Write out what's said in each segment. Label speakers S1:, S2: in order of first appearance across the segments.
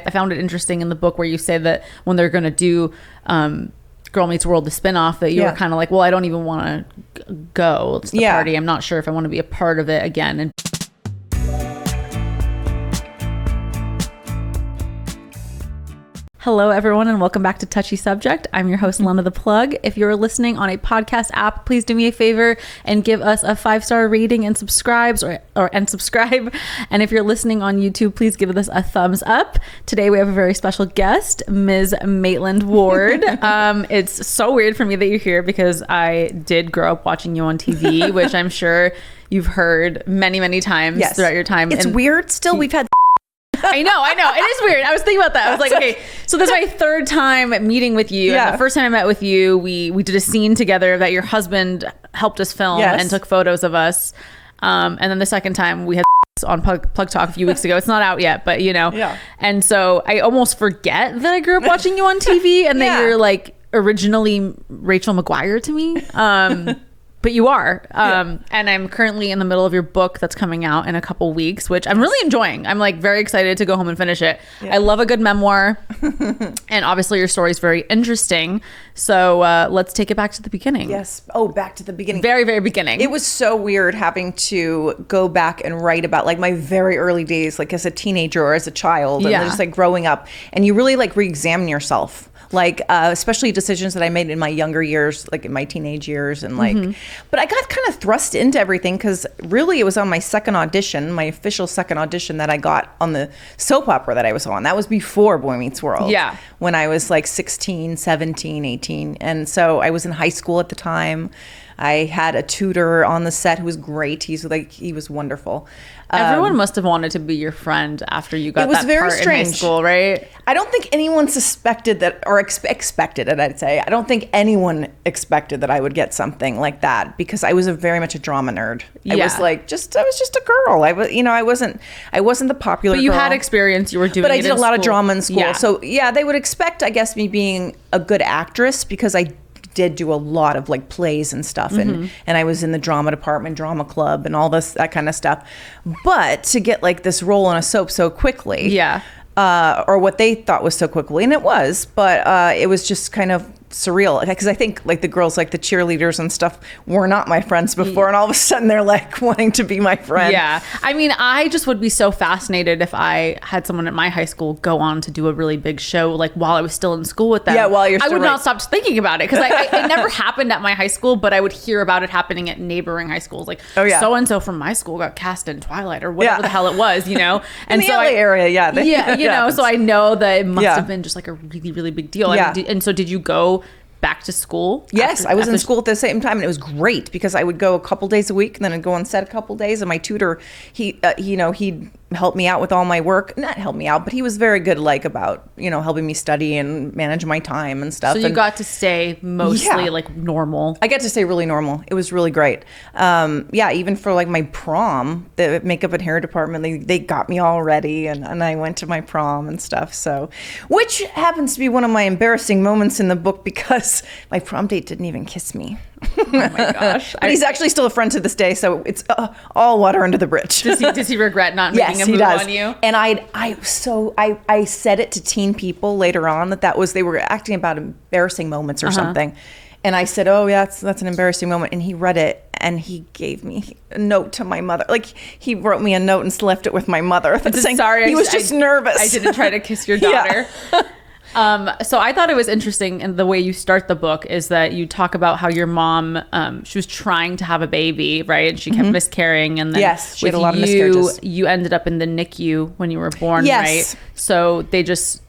S1: I found it interesting in the book where you say that when they're going to do Girl Meets World, the spinoff, that you were kind of like, well, I don't even want to go to the party. I'm not sure if I want to be a part of it again. And hello, everyone, and welcome back to Touchy Subject. I'm your host, Lena the Plug. If you're listening on a podcast app, please do me a favor and give us a 5-star rating and subscribe. And if you're listening on YouTube, please give us a thumbs up. Today, we have a very special guest, Ms. Maitland Ward. It's so weird for me that you're here because I did grow up watching you on TV, which I'm sure you've heard many, many times throughout your time.
S2: It's weird still. We've had
S1: I know. It is weird. I was thinking about that. I was like, okay, so this is my third time meeting with you. And the first time I met with you, we did a scene together that your husband helped us film and took photos of us. And then the second time we had on Plug Talk a few weeks ago. It's not out yet, but you know. Yeah. And so I almost forget that I grew up watching you on TV and that you're like originally Rachel McGuire to me. But you are. And I'm currently in the middle of your book that's coming out in a couple weeks, which I'm really enjoying. I'm like very excited to go home and finish it. I love a good memoir. And obviously your story is very interesting. So let's take it back to the beginning.
S2: Yes. Oh, back to the beginning.
S1: Very, very beginning.
S2: It was so weird having to go back and write about like my very early days, like as a teenager or as a child, and just like growing up. And you really like re-examine yourself. Like, especially decisions that I made in my younger years, like in my teenage years. And like, but I got kind of thrust into everything because really it was on my second audition, my official second audition that I got on the soap opera that I was on. That was before Boy Meets World. Yeah. When I was like 16, 17, 18. And so I was in high school at the time. I had a tutor on the set who was great. He was wonderful.
S1: Everyone must have wanted to be your friend after you got that part in high school, right?
S2: I don't think anyone suspected that or expected it, I'd say. I don't think anyone expected that I would get something like that because I was very much a drama nerd. I was just a girl. I wasn't the popular girl.
S1: But you had experience. You were doing it in school.
S2: But I did a lot of drama in school. Yeah. So yeah, they would expect, I guess, me being a good actress because I did do a lot of like plays and stuff and I was in the drama department, drama club and all that kind of stuff. But to get like this role in a soap so quickly, or what they thought was so quickly, and it was, but it was just kind of surreal because I think like the girls, like the cheerleaders and stuff, were not my friends before, and all of a sudden they're like wanting to be my friend.
S1: Yeah, I mean, I just would be so fascinated if I had someone at my high school go on to do a really big show, like while I was still in school with them.
S2: Yeah, while you're still
S1: I would not stop thinking about it because it never happened at my high school, but I would hear about it happening at neighboring high schools, like so and so from my school got cast in Twilight or whatever the hell it was, you know.
S2: And in the LA area,
S1: you know, so I know that it must have been just like a really, really big deal. Yeah. And so did you go back to school?
S2: Yes, I was in school at the same time, and it was great because I would go a couple days a week and then I'd go on set a couple days, and my tutor, he'd help me out with all my work. Not help me out, but he was very good like about, helping me study and manage my time and stuff.
S1: So you got to stay mostly like normal.
S2: I got to stay really normal. It was really great. Even for like my prom, the makeup and hair department, they got me all ready and I went to my prom and stuff. So, which happens to be one of my embarrassing moments in the book because my prom date didn't even kiss me.
S1: Oh my gosh.
S2: But he's actually still a friend to this day, so it's all water under the bridge.
S1: Does he regret not making a move on you?
S2: And I said it to teen people later on that they were acting about embarrassing moments or something. And I said, oh yeah, that's an embarrassing moment. And he read it and he gave me a note to my mother. Like he wrote me a note and left it with my mother.
S1: Sorry,
S2: he was just nervous.
S1: I didn't try to kiss your daughter. So I thought it was interesting, and the way you start the book is that you talk about how your mom, she was trying to have a baby, right? And she kept miscarrying, and then
S2: she had a lot of miscarriages.
S1: You ended up in the NICU when you were born, right? So they just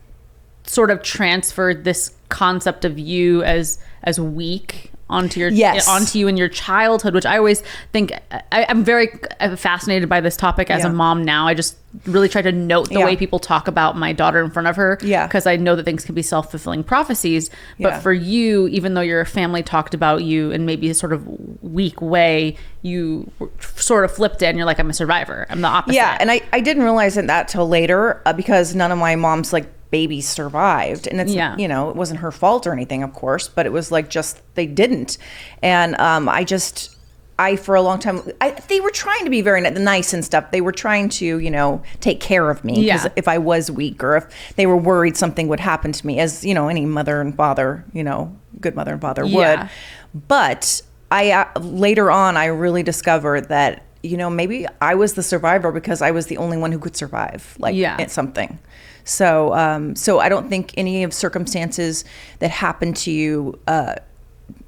S1: sort of transferred this concept of you as weak onto you in your childhood, which I always think I'm very fascinated by this topic as a mom now. I just really try to note the way people talk about my daughter in front of her, because I know that things can be self-fulfilling prophecies. But for you, even though your family talked about you in maybe a sort of weak way, you sort of flipped it and you're like, I'm a survivor. I'm the opposite.
S2: Yeah, and I didn't realize that till later because none of my mom's like babies survived, and it's it wasn't her fault or anything, of course, but it was like just they didn't. And I just for a long time, they were trying to be very nice and stuff. They were trying to, you know, take care of me if I was weak, or if they were worried something would happen to me, as, you know, any mother and father, you know, good mother and father would. But later on, I really discovered that, you know, maybe I was the survivor because I was the only one who could survive, like, at something. So, so I don't think any of circumstances that happen to you,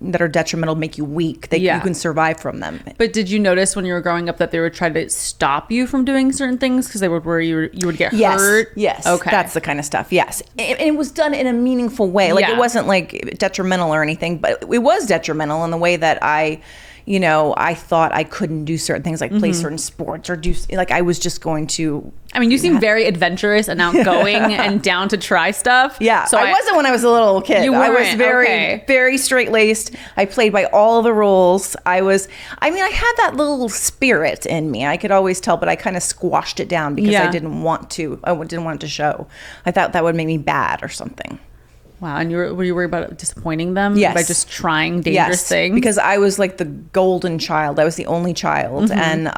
S2: that are detrimental make you weak, that you can survive from them.
S1: But did you notice when you were growing up that they would try to stop you from doing certain things because they would worry you would get hurt?
S2: Yes.
S1: Okay.
S2: That's the kind of stuff. Yes. And it was done in a meaningful way. Like, it wasn't like detrimental or anything, but it was detrimental in the way that I thought I couldn't do certain things, like play certain sports, or do, like, I was just going to. I
S1: mean, you seem very adventurous and outgoing and down to try stuff.
S2: Yeah. So I wasn't when I was a little kid.
S1: You weren't.
S2: I was very straight-laced. I played by all the rules. I had that little spirit in me. I could always tell, but I kind of squashed it down because I didn't want to. I didn't want it to show. I thought that would make me bad or something.
S1: Wow. And were you worried about disappointing them by just trying dangerous things?
S2: Because I was like the golden child. I was the only child. And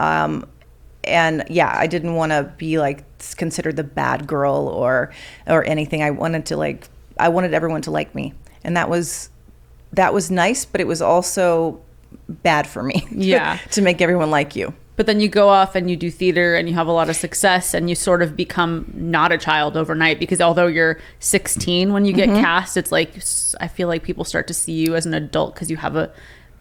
S2: I didn't want to be like considered the bad girl or anything. I wanted everyone to like me. And that was nice, but it was also bad for me. To make everyone like you.
S1: But then you go off and you do theater and you have a lot of success and you sort of become not a child overnight, because although you're 16 when you get cast, it's like, I feel like people start to see you as an adult because you have a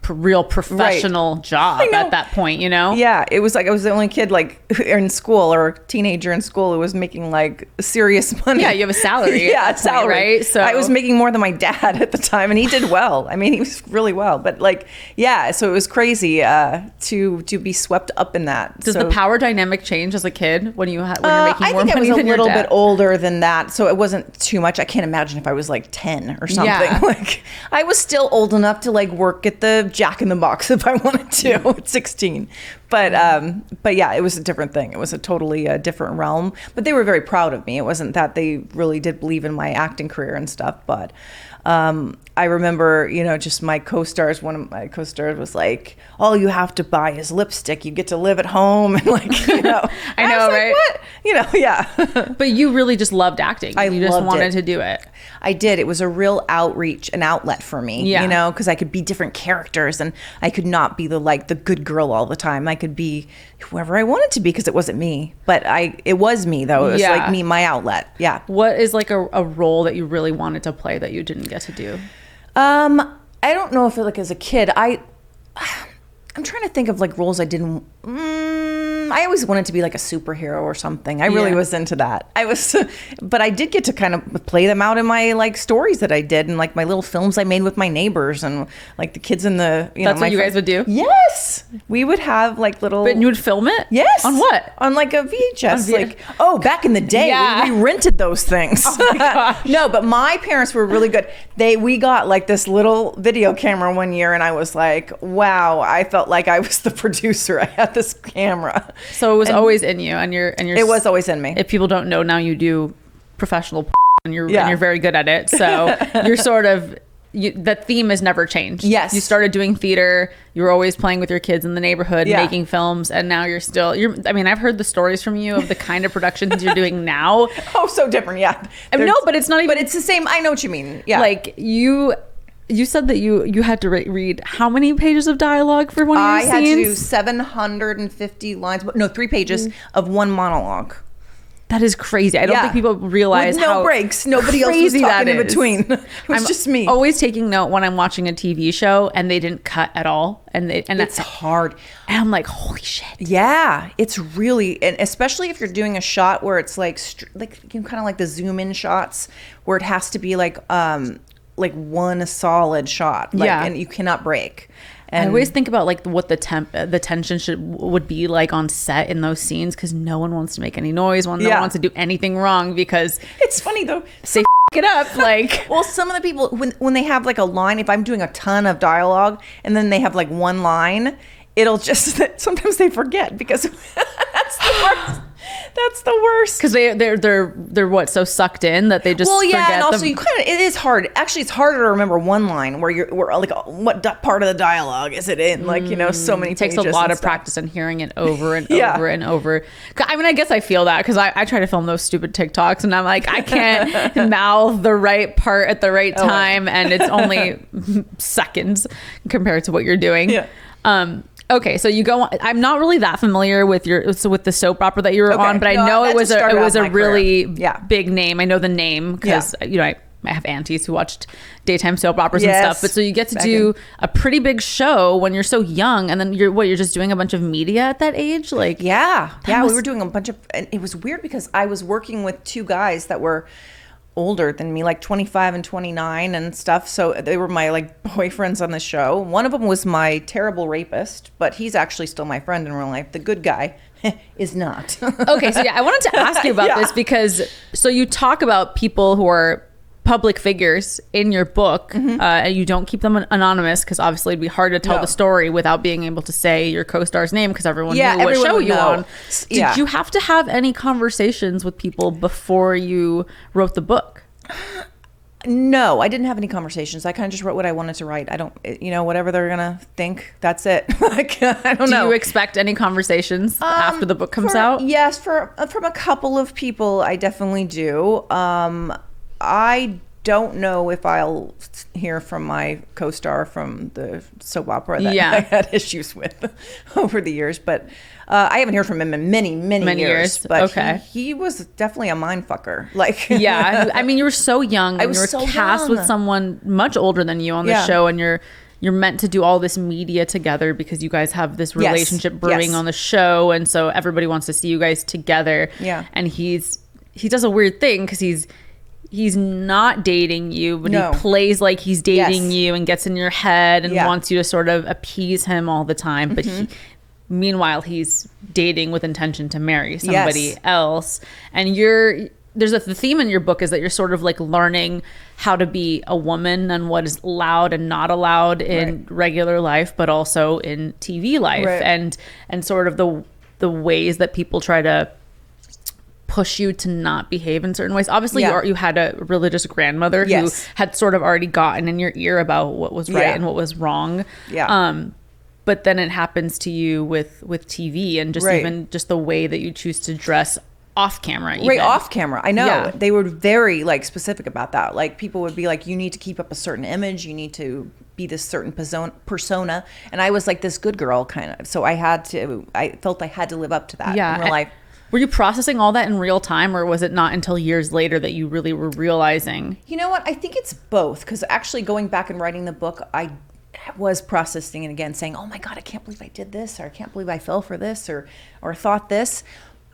S1: real professional job at that point, you know?
S2: Yeah, it was like I was the only kid like in school, or teenager in school, who was making like serious money.
S1: Yeah, you have a salary.
S2: Salary,
S1: right? So
S2: I was making more than my dad at the time, and he did well. I mean, he was really well, but like, so it was crazy to be swept up in that.
S1: Does the power dynamic change as a kid when you're making more money than your dad?
S2: I think I was a little bit older than that, so it wasn't too much. I can't imagine if I was like 10 or something. Yeah. Like, I was still old enough to like work at the Jack in the Box if I wanted to at 16. But yeah, it was a different thing. It was a totally different realm. But they were very proud of me. It wasn't that they really did believe in my acting career and stuff. But I remember, just my co-stars, one of my co-stars was like, all you have to buy is lipstick. You get to live at home. And like,
S1: I know, right?
S2: Like, what? Yeah.
S1: But you really just loved acting. You just wanted to do it.
S2: I did. It was a real outreach, an outlet for me, because I could be different characters, and I could not be the good girl all the time. I could be whoever I wanted to be because it wasn't me. But it was me, though. It was like me, my outlet. Yeah.
S1: What is like a role that you really wanted to play that you didn't get to do?
S2: I don't know if like as a kid, I'm trying to think of like roles I didn't. I always wanted to be like a superhero or something. I really was into that. But I did get to kind of play them out in my like stories that I did, and like my little films I made with my neighbors and like the kids in the.
S1: That's what you guys would do?
S2: Yes, we would have like little.
S1: But you would film it?
S2: Yes.
S1: On what?
S2: On like a VHS. Like back in the day, we rented those things.
S1: Oh my gosh.
S2: No, but my parents were really good. We got like this little video camera one year, and I was like, wow, I felt like I was the producer. I had this camera.
S1: So it was always in you, and you're.
S2: It was always in me.
S1: If people don't know, now you do professional, and you're very good at it. So you're sort of. That theme has never changed.
S2: Yes.
S1: You started doing theater. You were always playing with your kids in the neighborhood, making films, and now you're. I mean, I've heard the stories from you of the kind of productions you're doing now.
S2: Oh, so different. Yeah.
S1: No, but it's not even.
S2: But it's the same. I know what you mean. Yeah.
S1: Like you said that you had to read how many pages of dialogue for one of your scenes?
S2: I had to do 750 lines. No, 3 pages of one monologue.
S1: That is crazy. I don't think people realize
S2: with no
S1: how
S2: breaks. Nobody else was talking in between. It was just me.
S1: Always taking note when I'm watching a TV show and they didn't cut at all, and
S2: it's hard.
S1: And I'm like, holy shit.
S2: Yeah, it's really, and especially if you're doing a shot where it's like kind of like the zoom in shots where it has to be like one solid shot. And you cannot break. And
S1: I always think about like what the tension would be like on set in those scenes, because no one wants to make any noise. No one wants to do anything wrong, because
S2: it's funny though.
S1: Say it up, like.
S2: Well, some of the people when they have like a line, if I'm doing a ton of dialogue and then they have like one line, it'll just sometimes they forget, because that's the worst. That's the worst.
S1: Because they're what, so sucked in that they just forget
S2: and also it is hard. Actually, it's harder to remember one line where like what part of the dialogue is it in? Like, so many
S1: it takes a lot of practice and hearing it over and over and over. I mean, I guess I feel that because I try to film those stupid TikToks and I'm like, I can't mouth the right part at the right time, and it's only seconds compared to what you're doing. Okay, so you go on. I'm not really that familiar with the soap opera that you were on, but I know it was a really big name. I know the name because I have aunties who watched daytime soap operas and stuff. But so you get to do a pretty big show when you're so young, and then you're just doing a bunch of media at that age, like
S2: we were doing a bunch of. And it was weird because I was working with two guys that were older than me, like 25 and 29 and stuff. So they were my like boyfriends on the show. One of them was my terrible rapist, but he's actually still my friend in real life. The good guy is not.
S1: Okay, so I wanted to ask you about this because so you talk about people who are public figures in your book, and you don't keep them anonymous because obviously it'd be hard to tell the story without being able to say your co-star's name because everyone knew what show you on. Did you have to have any conversations with people before you wrote the book?
S2: No, I didn't have any conversations. I kind of just wrote what I wanted to write. I don't, whatever they're gonna think, that's it. Like, I don't know.
S1: Do you expect any conversations after the book comes out?
S2: Yes, from a couple of people, I definitely do. I don't know if I'll hear from my co-star from the soap opera that I had issues with over the years, but I haven't heard from him in many years. But he was definitely a mind fucker. Like,
S1: I mean, you were so young. And you were cast with someone much older than you on the show, and you're meant to do all this media together because you guys have this relationship brewing on the show, and so everybody wants to see you guys together. And he does a weird thing because he's not dating you, but he plays like he's dating you and gets in your head and wants you to sort of appease him all the time. But meanwhile, he's dating with intention to marry somebody else. And the theme in your book is that you're sort of like learning how to be a woman and what is allowed and not allowed in regular life, but also in TV life, and sort of the ways that people try to push you to not behave in certain ways. Obviously, you had a religious grandmother who had sort of already gotten in your ear about what was right and what was wrong. But then it happens to you with TV and just even just the way that you choose to dress off camera. Even.
S2: Off camera. I know. They were very like specific about that. Like people would be like, you need to keep up a certain image. You need to be this certain persona. And I was like this good girl kind of. So I felt I had to live up to that in real life.
S1: Were you processing all that in real time, or was it not until years later that you really were realizing?
S2: You know what? I think it's both, because actually going back and writing the book, I was processing it again, saying, oh my God, I can't believe I did this, or I can't believe I fell for this, or thought this.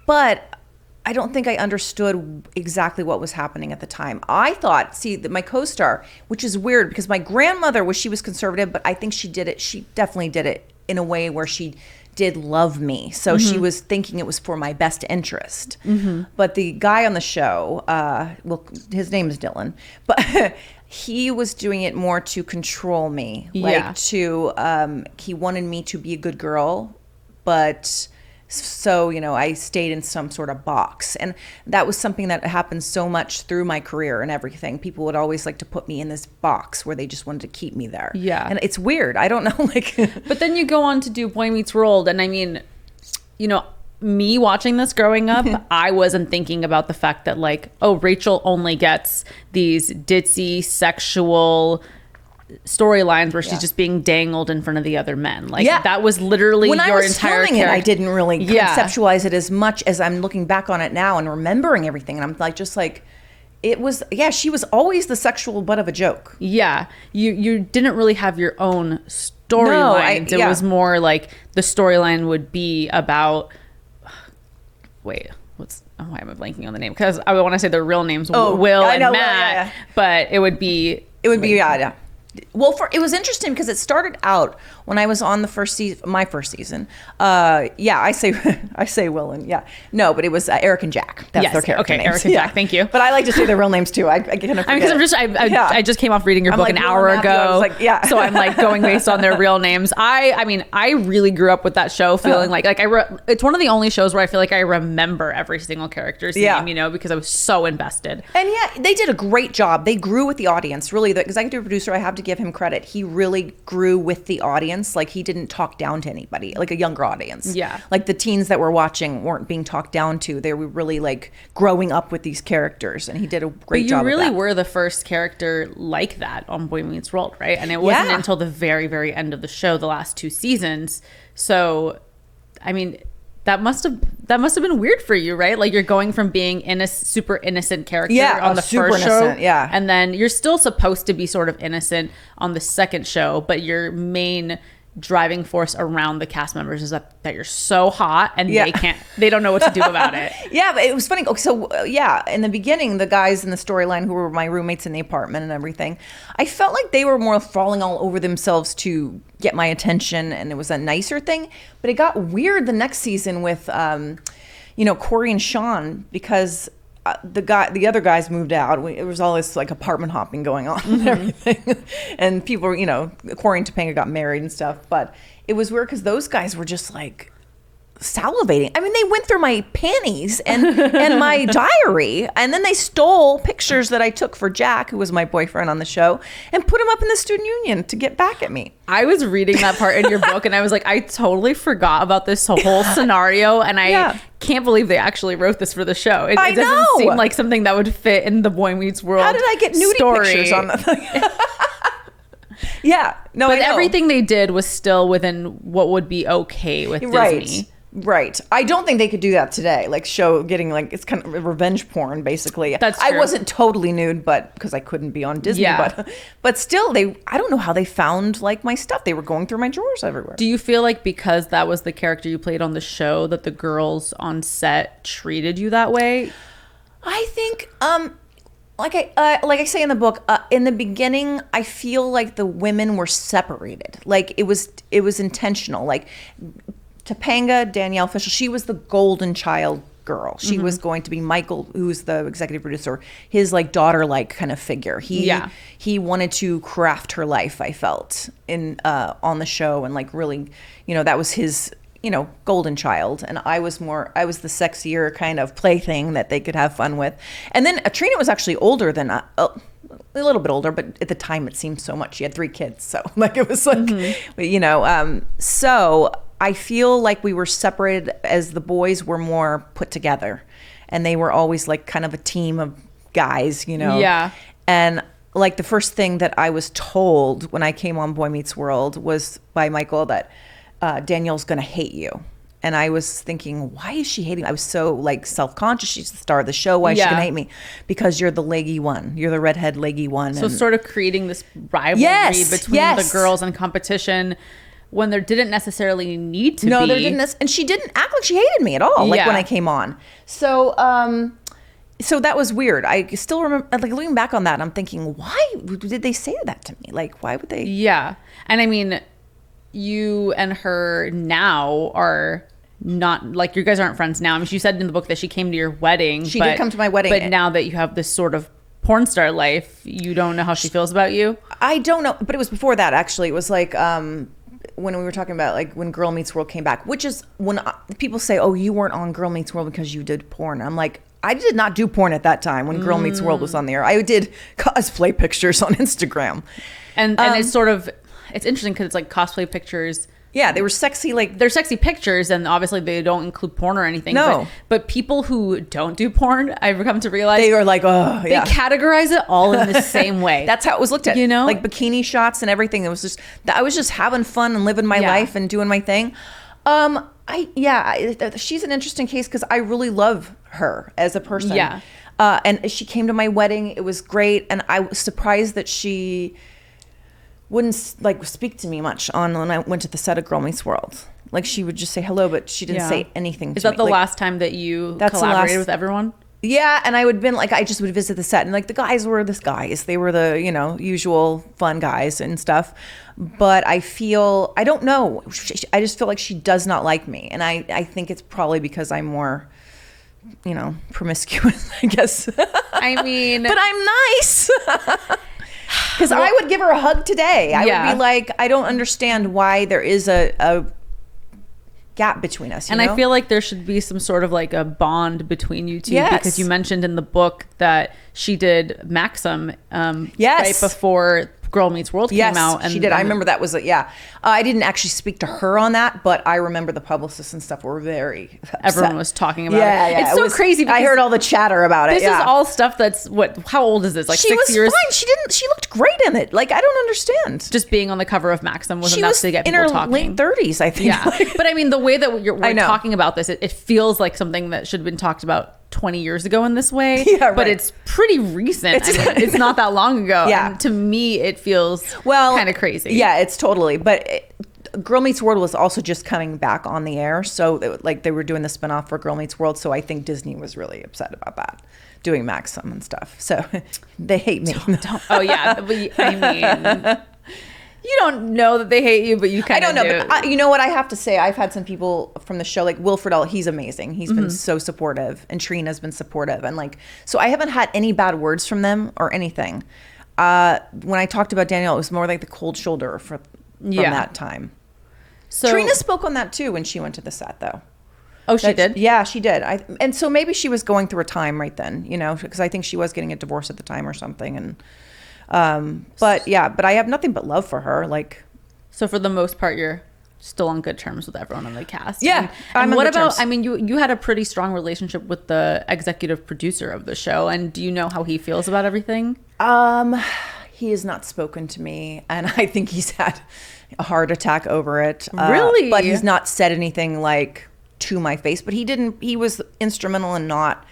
S2: But I don't think I understood exactly what was happening at the time. I thought, that my co-star, which is weird because my grandmother she was conservative, but I think she definitely did it in a way where she did love me. So she was thinking it was for my best interest. But the guy on the show, his name is Dylan, but he was doing it more to control me. He wanted me to be a good girl, but so, I stayed in some sort of box. And that was something that happened so much through my career and everything. People would always like to put me in this box where they just wanted to keep me there. And it's weird. I don't know.
S1: But then you go on to do Boy Meets World. And I mean, me watching this growing up, I wasn't thinking about the fact that Rachel only gets these ditzy sexual storylines where she's just being dangled in front of the other men. That was literally your entire character. When I was filming it, I
S2: didn't really conceptualize it as much as I'm looking back on it now and remembering everything. And I'm it was, she was always the sexual butt of a joke.
S1: You didn't really have your own storylines. It was more like the storyline would be about, why am I blanking on the name? Because I want to say their real names, Will and Matt, but it would be...
S2: Well, it was interesting because it started out when I was on the first season, my first season. I say Will and no, but it was Eric and Jack. That's their character names.
S1: Eric and Jack. Thank you.
S2: But I like to say their real names too. I kind of
S1: because I just came off reading your book an hour ago. So I'm like going based on their real names. I really grew up with that show, feeling it's one of the only shows where I feel like I remember every single character's name, because I was so invested.
S2: And they did a great job. They grew with the audience. Really, the executive producer, I have to give him credit. He really grew with the audience. Like, he didn't talk down to anybody, like a younger audience.
S1: Yeah.
S2: Like, the teens that were watching weren't being talked down to. They were really like growing up with these characters, and he did a great job.
S1: You really were the first character like that on Boy Meets World, right? And it wasn't until the very, very end of the show, the last 2 seasons. So, I mean, that must have been weird for you, right? Like, you're going from being super innocent character on the first show, and then you're still supposed to be sort of innocent on the second show, but your main driving force around the cast members is that you're so hot and they don't know what to do about it.
S2: But it was funny. So in the beginning, the guys in the storyline who were my roommates in the apartment and everything, I felt like they were more falling all over themselves to get my attention, and it was a nicer thing. But it got weird the next season with Corey and Sean, because the other guys moved out. It was all this like apartment hopping going on and everything, and people were, Corey and Topanga got married and stuff. But it was weird because those guys were just like salivating. I mean, they went through my panties and my diary, and then they stole pictures that I took for Jack, who was my boyfriend on the show, and put him up in the student union to get back at me.
S1: I was reading that part in your book, and I was like, I totally forgot about this whole scenario, and I can't believe they actually wrote this for the show. It doesn't seem like something that would fit in the Boy Meets World.
S2: How did I get nudie pictures on the thing?
S1: But everything they did was still within what would be okay with Disney.
S2: Right. I don't think they could do that today. Like, getting like, it's kind of revenge porn, basically.
S1: That's true.
S2: I wasn't totally nude, but because I couldn't be on Disney. But still, I don't know how they found like my stuff. They were going through my drawers everywhere.
S1: Do you feel like because that was the character you played on the show that the girls on set treated you that way?
S2: I think, like I say in the book, in the beginning, I feel like the women were separated. Like, it was intentional. Like, Topanga, Danielle Fishel, she was the golden child girl. She was going to be Michael, who's the executive producer, his like daughter-like kind of figure. He wanted to craft her life, I felt, in on the show, and like really, that was his, golden child. And I was the sexier kind of plaything that they could have fun with. And then Trina was actually older than a little bit older, but at the time it seemed so much. She had 3 kids, so like it was like, so I feel like we were separated as the boys were more put together, and they were always like kind of a team of guys, And like the first thing that I was told when I came on Boy Meets World was by Michael that Danielle's going to hate you. And I was thinking, why is she hating me? I was so like self-conscious. She's the star of the show. Why is she going to hate me? Because you're the leggy one. You're the redhead leggy one.
S1: So sort of creating this rivalry between the girls and competition when there didn't necessarily need to be.
S2: No, there didn't. And she didn't act like she hated me at all, like when I came on. So so that was weird. I still remember, like, looking back on that, I'm thinking, why did they say that to me? Like, why would they?
S1: Yeah. And I mean, you and her now are not, like, you guys aren't friends now. I mean, she said in the book that she came to your wedding.
S2: She did come to my wedding.
S1: But now that you have this sort of porn star life, you don't know how she feels about you?
S2: I don't know. But it was before that, actually. It was like, when we were talking about like when Girl Meets World came back, which is when people say, oh, you weren't on Girl Meets World because you did porn. I'm like, I did not do porn at that time when Girl Meets World was on the air. I did cosplay pictures on Instagram.
S1: And it's sort of, it's interesting because it's like cosplay pictures.
S2: Yeah, they were sexy. Like,
S1: they're sexy pictures, and obviously they don't include porn or anything.
S2: No.
S1: But people who don't do porn, I've come to realize,
S2: they are like, oh, yeah.
S1: They categorize it all in the same way.
S2: That's how it was looked at. Like bikini shots and everything. It was just, I was just having fun and living my life and doing my thing. She's an interesting case because I really love her as a person.
S1: Yeah.
S2: And she came to my wedding. It was great. And I was surprised that she wouldn't like speak to me much when I went to the set of Girl Meets World. Like, she would just say hello, but she didn't say anything to me.
S1: Is that the last time that you collaborated with everyone?
S2: Yeah, and I would been like, I just would visit the set, and like the guys were the guys. They were the, usual fun guys and stuff. But I don't know. I just feel like she does not like me. And I think it's probably because I'm more, promiscuous, I guess.
S1: I mean.
S2: But I'm nice. Because I would give her a hug today. I would be like, I don't understand why there is a gap between us.
S1: And I feel like there should be some sort of like a bond between you two, because you mentioned in the book that she did Maxim right before Girl Meets World came out.
S2: And she did. I remember that was I didn't actually speak to her on that, but I remember the publicists and stuff were very upset.
S1: Everyone was talking about it.
S2: Yeah,
S1: it's so crazy.
S2: I heard all the chatter about it.
S1: This is all stuff that's how old is this? Like 6 years?
S2: She was fine. She looked great in it. Like, I don't understand.
S1: Just being on the cover of Maxim was enough to get people talking.
S2: She was in her late 30s, I think.
S1: Yeah. But I mean, the way that we're talking about this, it feels like something that should have been talked about 20 years ago in this way. Yeah, right. But it's pretty recent. It's not that long ago. Yeah. And to me, it feels kind of crazy.
S2: Yeah, it's totally. But Girl Meets World was also just coming back on the air. So they were doing the spinoff for Girl Meets World. So I think Disney was really upset about that, doing Maxim and stuff. So they hate me.
S1: Oh, yeah. But, I mean... You don't know that they hate you, but you kind of do. I don't know.
S2: But you know what I have to say? I've had some people from the show, like Wilfred, he's amazing. He's been so supportive, and Trina's been supportive. And so I haven't had any bad words from them or anything. When I talked about Danielle, it was more like the cold shoulder from that time. So Trina spoke on that too when she went to the set, though.
S1: Oh, she did?
S2: Yeah, she did. And so maybe she was going through a time right then, because I think she was getting a divorce at the time or something. And but I have nothing but love for her.
S1: So for the most part, you're still on good terms with everyone on the cast.
S2: Yeah.
S1: And what about, I mean, you had a pretty strong relationship with the executive producer of the show. And do you know how he feels about everything?
S2: He has not spoken to me, and I think he's had a heart attack over it.
S1: Really?
S2: But he's not said anything to my face, but he was instrumental in not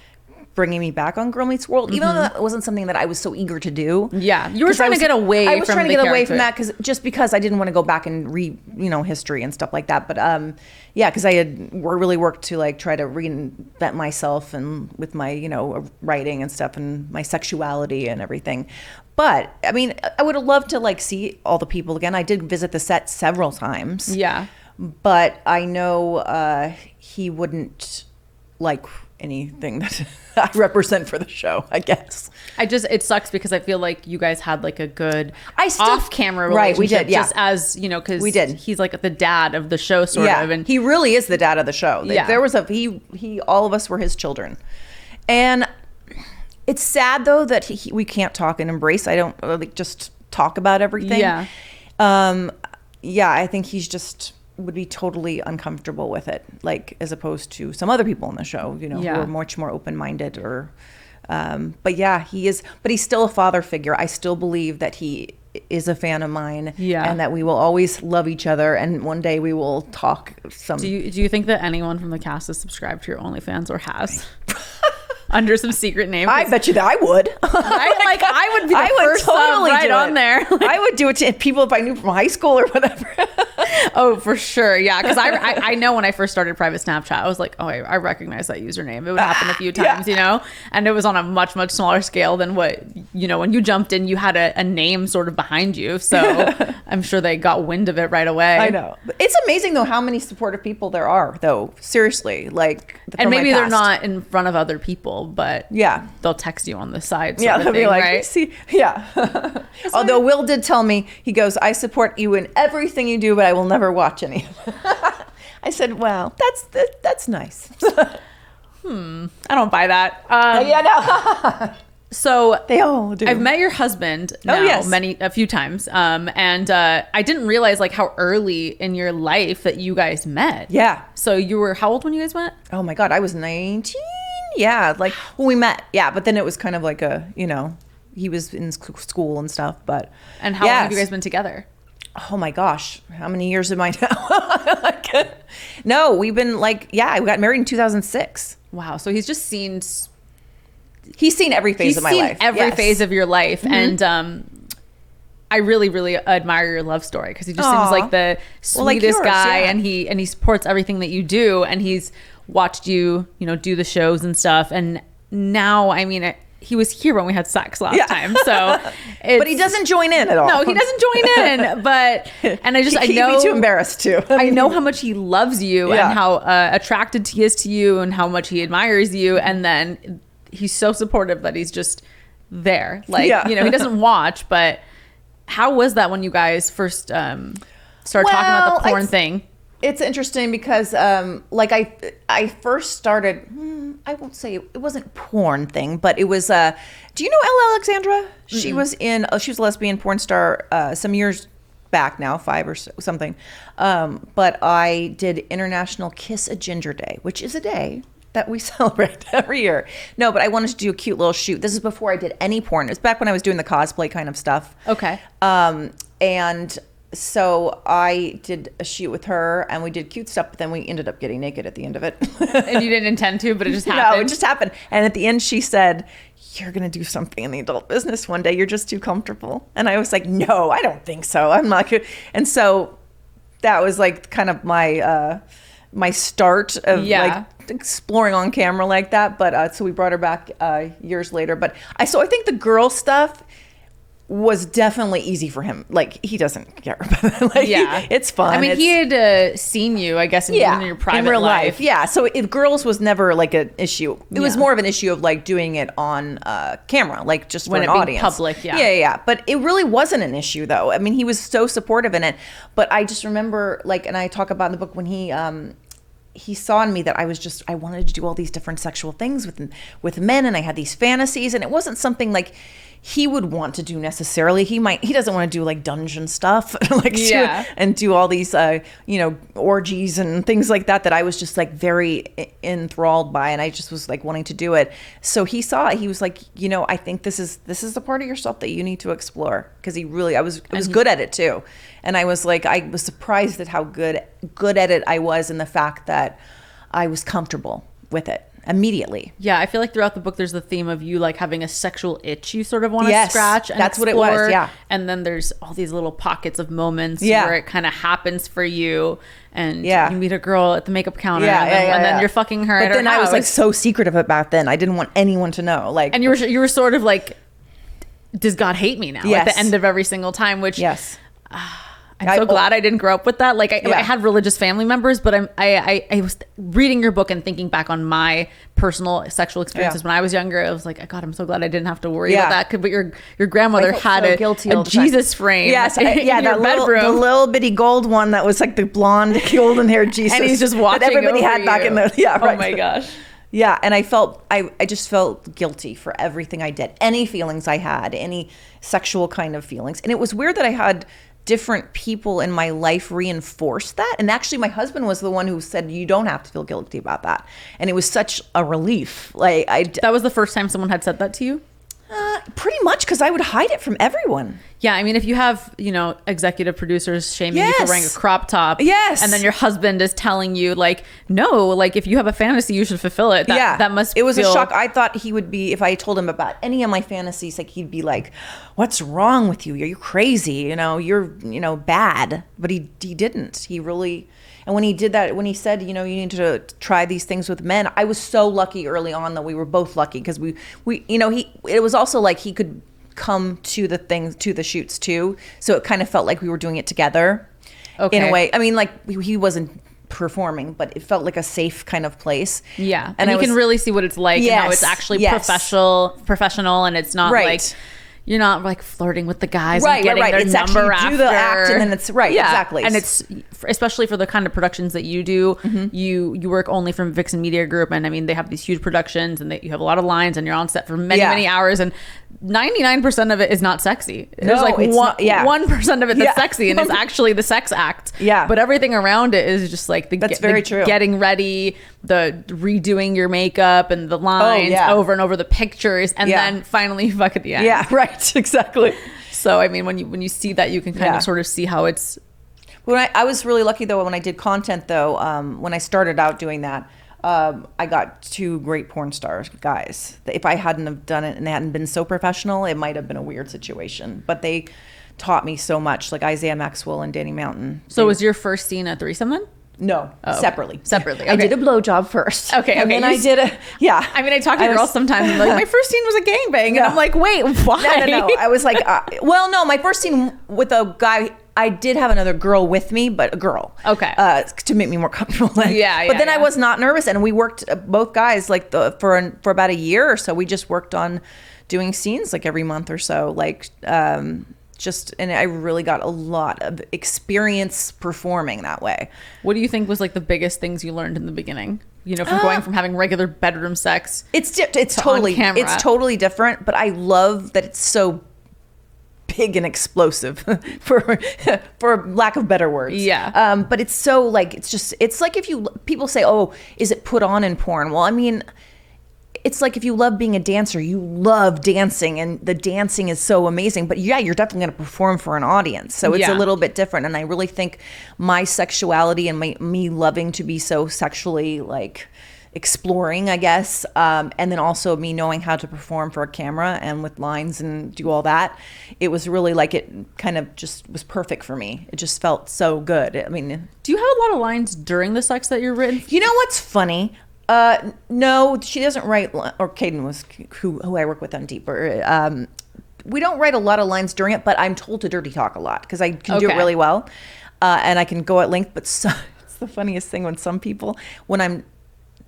S2: bringing me back on Girl Meets World, even though that wasn't something that I was so eager to do.
S1: Yeah, you were trying to get away.
S2: I was trying to get away from that because I didn't want to go back and read history and stuff like that. But because I had really worked to try to reinvent myself and with my writing and stuff and my sexuality and everything. But I mean, I would have loved to see all the people again. I did visit the set several times.
S1: Yeah,
S2: but I know he wouldn't like anything that I represent for the show, I guess.
S1: It sucks because I feel like you guys had a good off-camera relationship.
S2: Right, we did, yeah.
S1: Just as, because
S2: we did.
S1: He's the dad of the show, sort of. And
S2: he really is the dad of the show.
S1: Yeah.
S2: There was all of us were his children. And it's sad, though, that we can't talk and embrace. I don't just talk about everything.
S1: Yeah.
S2: I think he's just would be totally uncomfortable with it, as opposed to some other people on the show, who are much more open-minded but he is, but he's still a father figure. I still believe that he is a fan of mine, and that we will always love each other, and one day we will talk some.
S1: Do you think that anyone from the cast is subscribed to your OnlyFans or has? Under some secret name?
S2: I bet you that I would.
S1: I would be the first totally right on there.
S2: I would do it to people if I knew from high school or whatever.
S1: Oh, for sure. Yeah. Because I know when I first started private Snapchat, I was like, oh, I recognize that username. It would happen a few times, and it was on a much, much smaller scale than what, when you jumped in, you had a name sort of behind you. So I'm sure they got wind of it right away.
S2: I know. It's amazing, though, how many supportive people there are, though. Seriously.
S1: And maybe they're not in front of other people, but they'll text you on the side.
S2: They'll be like, right? See, Although Will did tell me, he goes, I support you in everything you do, but I will never watch any of it. I said, well, that's nice.
S1: I don't buy that. So
S2: they all do.
S1: I've met your husband now a few times. And I didn't realize how early in your life that you guys met.
S2: Yeah.
S1: So you were how old when you guys met?
S2: Oh my God, I was 19. Yeah, when we met. Yeah, but then it was kind of he was in school and stuff. But
S1: and how long have you guys been together?
S2: Oh my gosh, how many years am I now? No, we've been we got married in 2006.
S1: Wow, so he's just seen.
S2: He's seen every phase of my life.
S1: Every phase of your life, and I really, really admire your love story because he just seems like the sweetest guy, and he supports everything that you do, and he's watched you, do the shows and stuff, and now, I mean, he was here when we had sex last time, so
S2: but he doesn't join in at all.
S1: No, he doesn't join in. But and I know
S2: he'd be too embarrassed to.
S1: I know how much he loves you and how attracted he is to you and how much he admires you, and then he's so supportive that he's just there. Like he doesn't watch. But how was that when you guys first started talking about the porn thing?
S2: It's interesting because like I first started, I won't say it wasn't porn thing, but it was do you know Elle Alexandra? She was she was a lesbian porn star some years back now, 5 or something. But I did International Kiss a Ginger Day, which is a day that we celebrate every year. No, but I wanted to do a cute little shoot. This is before I did any porn. It was back when I was doing the cosplay kind of stuff.
S1: Okay.
S2: And so I did a shoot with her and we did cute stuff, but then we ended up getting naked at the end of it.
S1: And you didn't intend to, but it just happened.
S2: No, it just happened. And at the end she said, "You're going to do something in the adult business one day. You're just too comfortable." And I was like, "No, I don't think so. I'm not good." And so that was like kind of my my start of like exploring on camera like that. But so we brought her back years later. But I think the girl stuff was definitely easy for him. Like, he doesn't care about it. Like, it's fun.
S1: I mean, he had seen you, I guess, in your private
S2: in real life. Yeah, so girls was never like an issue. It was more of an issue of like doing it on camera, like just for an audience.
S1: Public,
S2: yeah. But it really wasn't an issue, though. I mean, he was so supportive in it. But I just remember, like, and I talk about in the book when he saw in me that I wanted to do all these different sexual things with men, and I had these fantasies, and it wasn't something like he would want to do necessarily. He doesn't want to do like dungeon stuff, like and do all these orgies and things like that I was just like very enthralled by, and I just was like wanting to do it. So he saw it. He was like, I think this is the part of yourself that you need to explore, because I was good at it too. And I was like, I was surprised at how good at it I was, and the fact that I was comfortable with it immediately.
S1: Yeah, I feel like throughout the book there's the theme of you like having a sexual itch you sort of want to scratch and
S2: that's
S1: explore.
S2: What it was. Yeah.
S1: And then there's all these little pockets of moments where it kind of happens for you, and you meet a girl at the makeup counter and then you're fucking her.
S2: But then I was like so secretive about then. I didn't want anyone to know. Like,
S1: and you were sort of like, does God hate me now? At the end of every single time, which I'm so glad I didn't grow up with that. Like, I had religious family members, but I was reading your book and thinking back on my personal sexual experiences when I was younger. I was like, God, I'm so glad I didn't have to worry about that. But your grandmother had a Jesus frame.
S2: Yes,
S1: in your bedroom.
S2: The little bitty gold one that was like the blonde, golden haired Jesus,
S1: and he's just watching
S2: that everybody had back in the
S1: Oh my gosh.
S2: Yeah, and I just felt guilty for everything I did, any feelings I had, any sexual kind of feelings, and it was weird that I had different people in my life reinforce that. And actually my husband was the one who said, you don't have to feel guilty about that. And it was such a relief. Like,
S1: that was the first time someone had said that to you?
S2: Pretty much, because I would hide it from everyone.
S1: Yeah, I mean, if you have, executive producers shaming you for wearing a crop top, and then your husband is telling you, like, no, like, if you have a fantasy, you should fulfill it. That must.
S2: It was a shock. I thought he would be, if I told him about any of my fantasies, like, he'd be like, "What's wrong with you? Are you crazy? You're bad." But he didn't. He really. And when he did that, when he said, you need to try these things with men, I was so lucky early on that we were both lucky, because we it was also like he could come to the shoots too. So it kind of felt like we were doing it together in a way. I mean, like, he wasn't performing, but it felt like a safe kind of place.
S1: Yeah. And you can really see what it's like and how it's actually professional, and it's not like, you're not like flirting with the guys and getting their
S2: it's
S1: number
S2: actually
S1: after.
S2: Do the act, and then it's exactly.
S1: And it's especially for the kind of productions that you do. You work only from Vixen Media Group, and I mean, they have these huge productions, and you have a lot of lines, and you're on set for many hours, and 99% of it is not sexy. There's like 1% of it that's sexy, and it's actually the sex act. Yeah, but everything around it is just like
S2: very true.
S1: Getting ready, the redoing your makeup, and the lines over and over, the pictures, and then finally you fuck at the end.
S2: Yeah, right. Exactly.
S1: So I mean, when you see that, you can kind of sort of see how it's.
S2: When I was really lucky though, when I did content though, when I started out doing that, I got 2 great porn stars guys. If I hadn't have done it and they hadn't been so professional, it might have been a weird situation. But they taught me so much, like Isaiah Maxwell and Danny Mountain.
S1: So was your first scene a threesome then?
S2: No, separately.
S1: Separately.
S2: Okay. I did a blowjob first.
S1: Okay.
S2: And then I did yeah.
S1: I mean, I talk to girls sometimes and like, my first scene was a gangbang. And I'm like, wait, why?
S2: No. I was like, well, no, my first scene with a guy, I did have another girl with me, but a girl.
S1: Okay.
S2: To make me more comfortable.
S1: Yeah.
S2: But then I was not nervous. And we worked, both guys, like for about a year or so, we just worked on doing scenes like every month or so. Like, and I really got a lot of experience performing that way.
S1: What do you think was like the biggest things you learned in the beginning? You know, from going from having regular bedroom sex. It's
S2: totally different, but I love that it's so big and explosive for lack of better words.
S1: Yeah.
S2: But it's so like, it's like people say, oh, is it put on in porn? Well, I mean, it's like if you love being a dancer, you love dancing and the dancing is so amazing, but yeah, you're definitely going to perform for an audience. So it's a little bit different. And I really think my sexuality and me loving to be so sexually like exploring, I guess. And then also me knowing how to perform for a camera and with lines and do all that. It was really like, it kind of just was perfect for me. It just felt so good. I mean,
S1: do you have a lot of lines during the sex that you're written?
S2: You know what's funny? No, she doesn't write, or Caden was who I work with on Deeper. We don't write a lot of lines during it, but I'm told to dirty talk a lot because I can do it really well. And I can go at length, but it's the funniest thing when some people, when I'm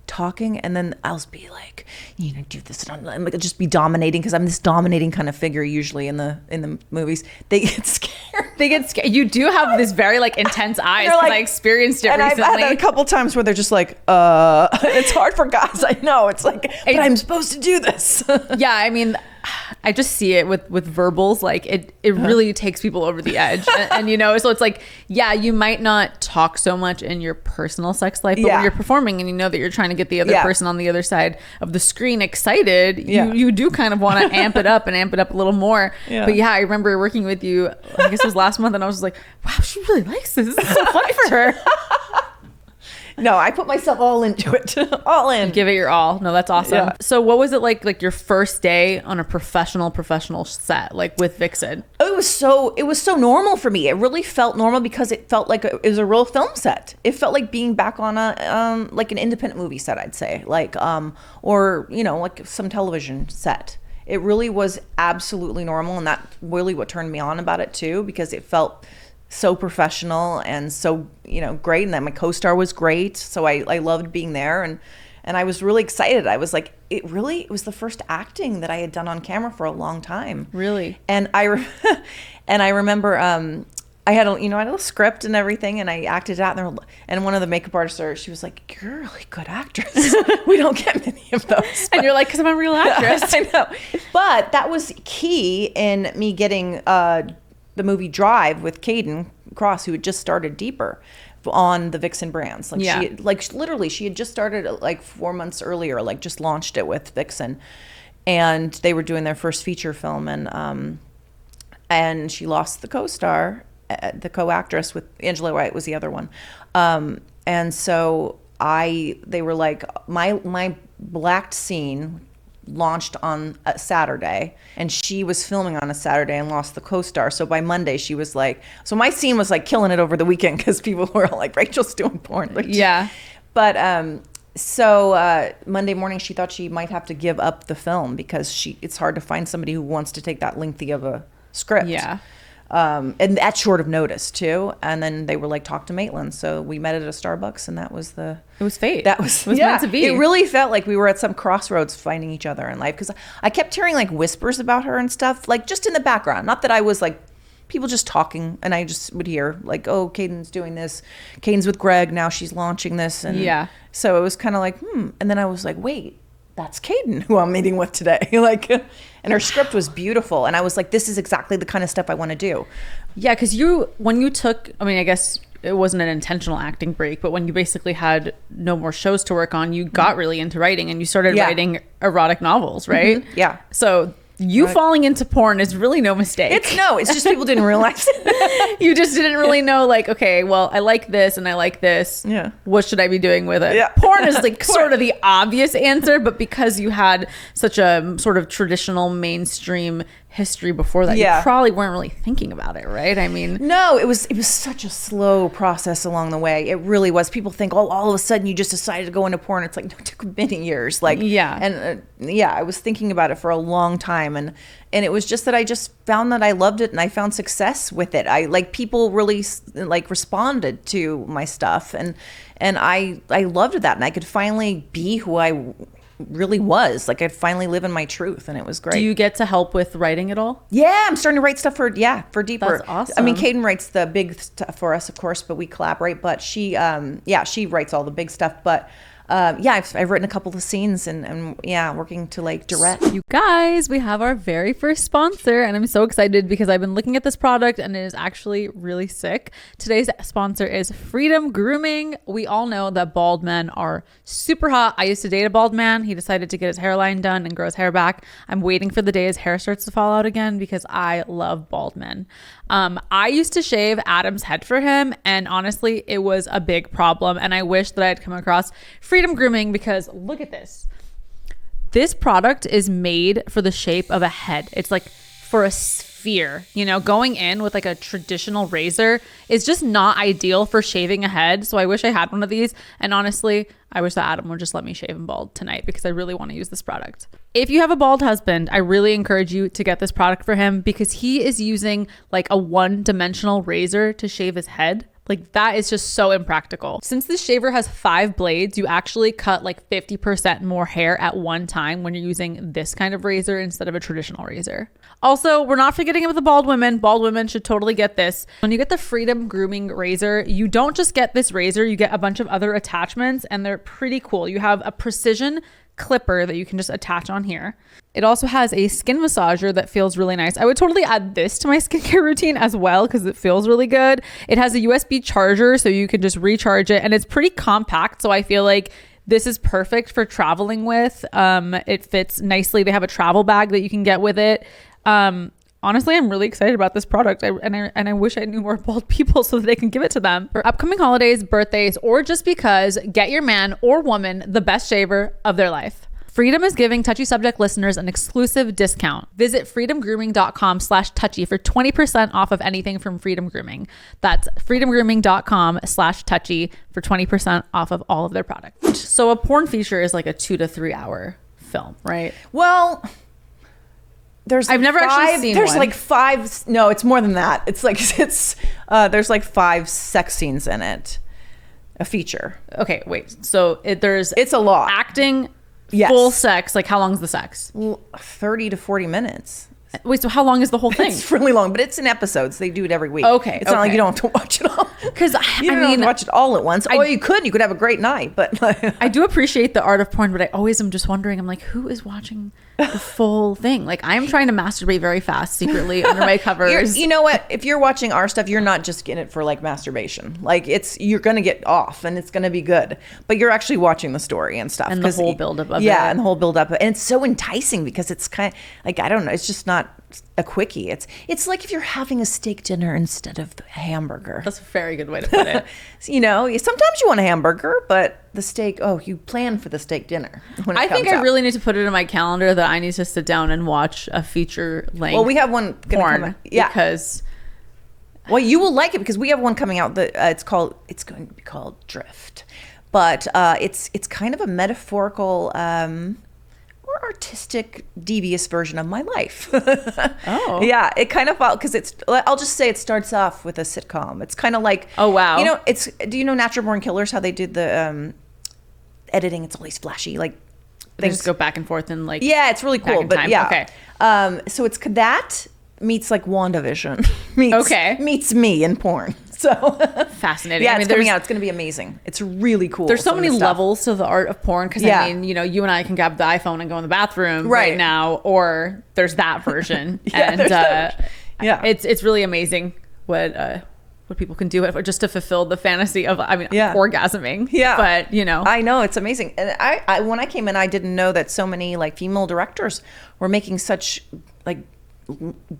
S2: talking and then I'll be like, you know, do this, and I'm like, just be dominating because I'm this dominating kind of figure usually in the movies. They get scared.
S1: You do have this very like intense eyes because I experienced it recently.
S2: I've had a couple times where they're just like, it's hard for guys. I know. It's like, but I'm supposed to do this.
S1: Yeah, I mean, I just see it with verbals. Like it really takes people over the edge. and you know, so it's like, yeah, you might not talk so much in your personal sex life, but when you're performing and you know that you're trying to get the other person on the other side of the screen excited, you do kind of want to amp it up a little more. Yeah. But yeah, I remember working with you, I guess it was last month, and I was just like, wow, she really likes this. This is so fun for her.
S2: No, I put myself all into it. All in.
S1: Give it your all. No, that's awesome. Yeah. So what was it like your first day on a professional set, like with Vixen?
S2: It was so normal for me. It really felt normal because it felt like it was a real film set. It felt like being back on a like an independent movie set, I'd say. Like or, you know, like some television set. It really was absolutely normal, and that's really what turned me on about it too, because it felt so professional and so, you know, great. And then my co-star was great. So I loved being there, and I was really excited. I was like, it was the first acting that I had done on camera for a long time.
S1: Really?
S2: And I remember I had a little script and everything, and I acted out there. And one of the makeup artists, she was like, "You're a really good actress. We don't get many of those."
S1: And you're like, "Because I'm a real actress."
S2: I know. But that was key in me getting the movie Drive with Caden Cross, who had just started Deeper on the Vixen brands. Like she had just started like 4 months earlier, like just launched it with Vixen, and they were doing their first feature film, and she lost the co-star, the co-actress with Angela White was the other one, and so they were like, my blacked scene launched on a Saturday, and she was filming on a Saturday and lost the co-star. So by Monday she was like, so my scene was like killing it over the weekend because people were all like, Rachel's doing porn. Like,
S1: yeah.
S2: But so Monday morning she thought she might have to give up the film because it's hard to find somebody who wants to take that lengthy of a script.
S1: Yeah.
S2: And at short of notice too. And then they were like, talk to Maitland. So we met at a Starbucks, and it was
S1: fate.
S2: It was meant to be. It really felt like we were at some crossroads finding each other in life, because I kept hearing like whispers about her and stuff, like just in the background. Not that I was like, people just talking, and I just would hear like, oh, Caden's doing this. Caden's with Greg now. She's launching this. And so it was kind of like, And then I was like, wait, that's Caden who I'm meeting with today. Like, and her script was beautiful. And I was like, this is exactly the kind of stuff I want to do.
S1: Yeah. Cause when you took, I mean, I guess it wasn't an intentional acting break, but when you basically had no more shows to work on, you got really into writing, and you started writing erotic novels, right?
S2: Mm-hmm. Yeah.
S1: So you falling into porn is really no mistake.
S2: It's just people didn't realize it.
S1: You just didn't really know, like, okay, well, I like this and I like this.
S2: Yeah.
S1: What should I be doing with it?
S2: Yeah.
S1: Porn is like sort of the obvious answer, but because you had such a sort of traditional mainstream history before that. You probably weren't really thinking about it, right? I mean,
S2: no, it was such a slow process along the way. It really was. People think, oh, all of a sudden you just decided to go into porn. It's like, no, it took many years. Like, and I was thinking about it for a long time, and it was just that I just found that I loved it and I found success with it. I like people really like responded to my stuff, and I loved that, and I could finally be who I really was. Like, I'd finally live in my truth, and it was great.
S1: Do you get to help with writing it all?
S2: Yeah, I'm starting to write stuff for Deeper.
S1: That's awesome.
S2: I mean, Caden writes the big stuff for us, of course, but we collaborate. But she writes all the big stuff. But I've written a couple of scenes and working to like direct.
S1: You guys, we have our very first sponsor, and I'm so excited because I've been looking at this product and it is actually really sick. Today's sponsor is Freedom Grooming. We all know that bald men are super hot. I used to date a bald man. He decided to get his hairline done and grow his hair back. I'm waiting for the day his hair starts to fall out again because I love bald men. I used to shave Adam's head for him, and honestly, it was a big problem. And I wish that I had come across Freedom Grooming, because look at this. This product is made for the shape of a head. It's like for a sphere, you know, going in with like a traditional razor is just not ideal for shaving a head. So I wish I had one of these. And honestly, I wish that Adam would just let me shave him bald tonight because I really want to use this product. If you have a bald husband, I really encourage you to get this product for him because he is using like a one-dimensional razor to shave his head. Like, that is just so impractical. Since this shaver has 5 blades, you actually cut like 50% more hair at one time when you're using this kind of razor instead of a traditional razor. Also, we're not forgetting about the bald women. Bald women should totally get this. When you get the Freedom Grooming razor, you don't just get this razor, you get a bunch of other attachments, and they're pretty cool. You have a precision clipper that you can just attach on here. It also has a skin massager that feels really nice. I would totally add this to my skincare routine as well because it feels really good. It has a USB charger so you can just recharge it, and it's pretty compact, so I feel like this is perfect for traveling with. It fits nicely. They have a travel bag that you can get with it. Honestly, I'm really excited about this product. I wish I knew more bald people so that they can give it to them for upcoming holidays, birthdays, or just because. Get your man or woman the best shaver of their life. Freedom is giving Touchy Subject listeners an exclusive discount. Visit freedomgrooming.com/touchy for 20% off of anything from Freedom Grooming. That's freedomgrooming.com/touchy for 20% off of all of their products. So a porn feature is like a 2 to 3 hour film, right?
S2: Well, I've never actually seen one. There's like 5. No, it's more than that. It's like there's like 5 sex scenes in it. A feature.
S1: Okay, wait. So it's
S2: a lot.
S1: Acting, full sex. Like, how long is the sex?
S2: 30 to 40 minutes.
S1: Wait, so how long is the whole thing?
S2: It's really long, but it's in episodes. They do it every week.
S1: Okay.
S2: It's not like you don't have to watch it all.
S1: Because
S2: you don't have to watch it all at once. You could have a great night, but
S1: I do appreciate the art of porn, but I always am just wondering, I'm like, who is watching the full thing? Like, I'm trying to masturbate very fast secretly under my covers.
S2: You know what? If you're watching our stuff, you're not just getting it for like masturbation. Like, you're going to get off and it's going to be good, but you're actually watching the story and stuff.
S1: And the whole buildup of it.
S2: Yeah, and the whole buildup. And it's so enticing because it's kind of like, I don't know, it's just not a quickie. It's like if you're having a steak dinner instead of a hamburger.
S1: That's a very good way to put it.
S2: You know, sometimes you want a hamburger, but the steak, you plan for the steak dinner.
S1: I think I really need to put it in my calendar that I need to sit down and watch a feature length.
S2: Well, we have one
S1: porn because
S2: you will like it because we have one coming out that it's going to be called Drift, but it's kind of a metaphorical or artistic, devious version of my life.
S1: Oh,
S2: yeah, it kind of because I'll just say it starts off with a sitcom. It's kind of like,
S1: oh wow,
S2: you know, do you know Natural Born Killers? How they did the editing? It's always flashy, like
S1: they just go back and forth and like
S2: it's really cool. But
S1: time.
S2: Yeah,
S1: okay.
S2: So it's that meets like WandaVision meets me in porn. So
S1: fascinating.
S2: Yeah, it's coming out. It's going to be amazing. It's really cool.
S1: There's so many levels to the art of porn because I mean, you know, you and I can grab the iPhone and go in the bathroom right now, or there's that version, it's really amazing what people can do just to fulfill the fantasy of orgasming. Yeah, but you know,
S2: I know it's amazing. And I when I came in, I didn't know that so many like female directors were making such like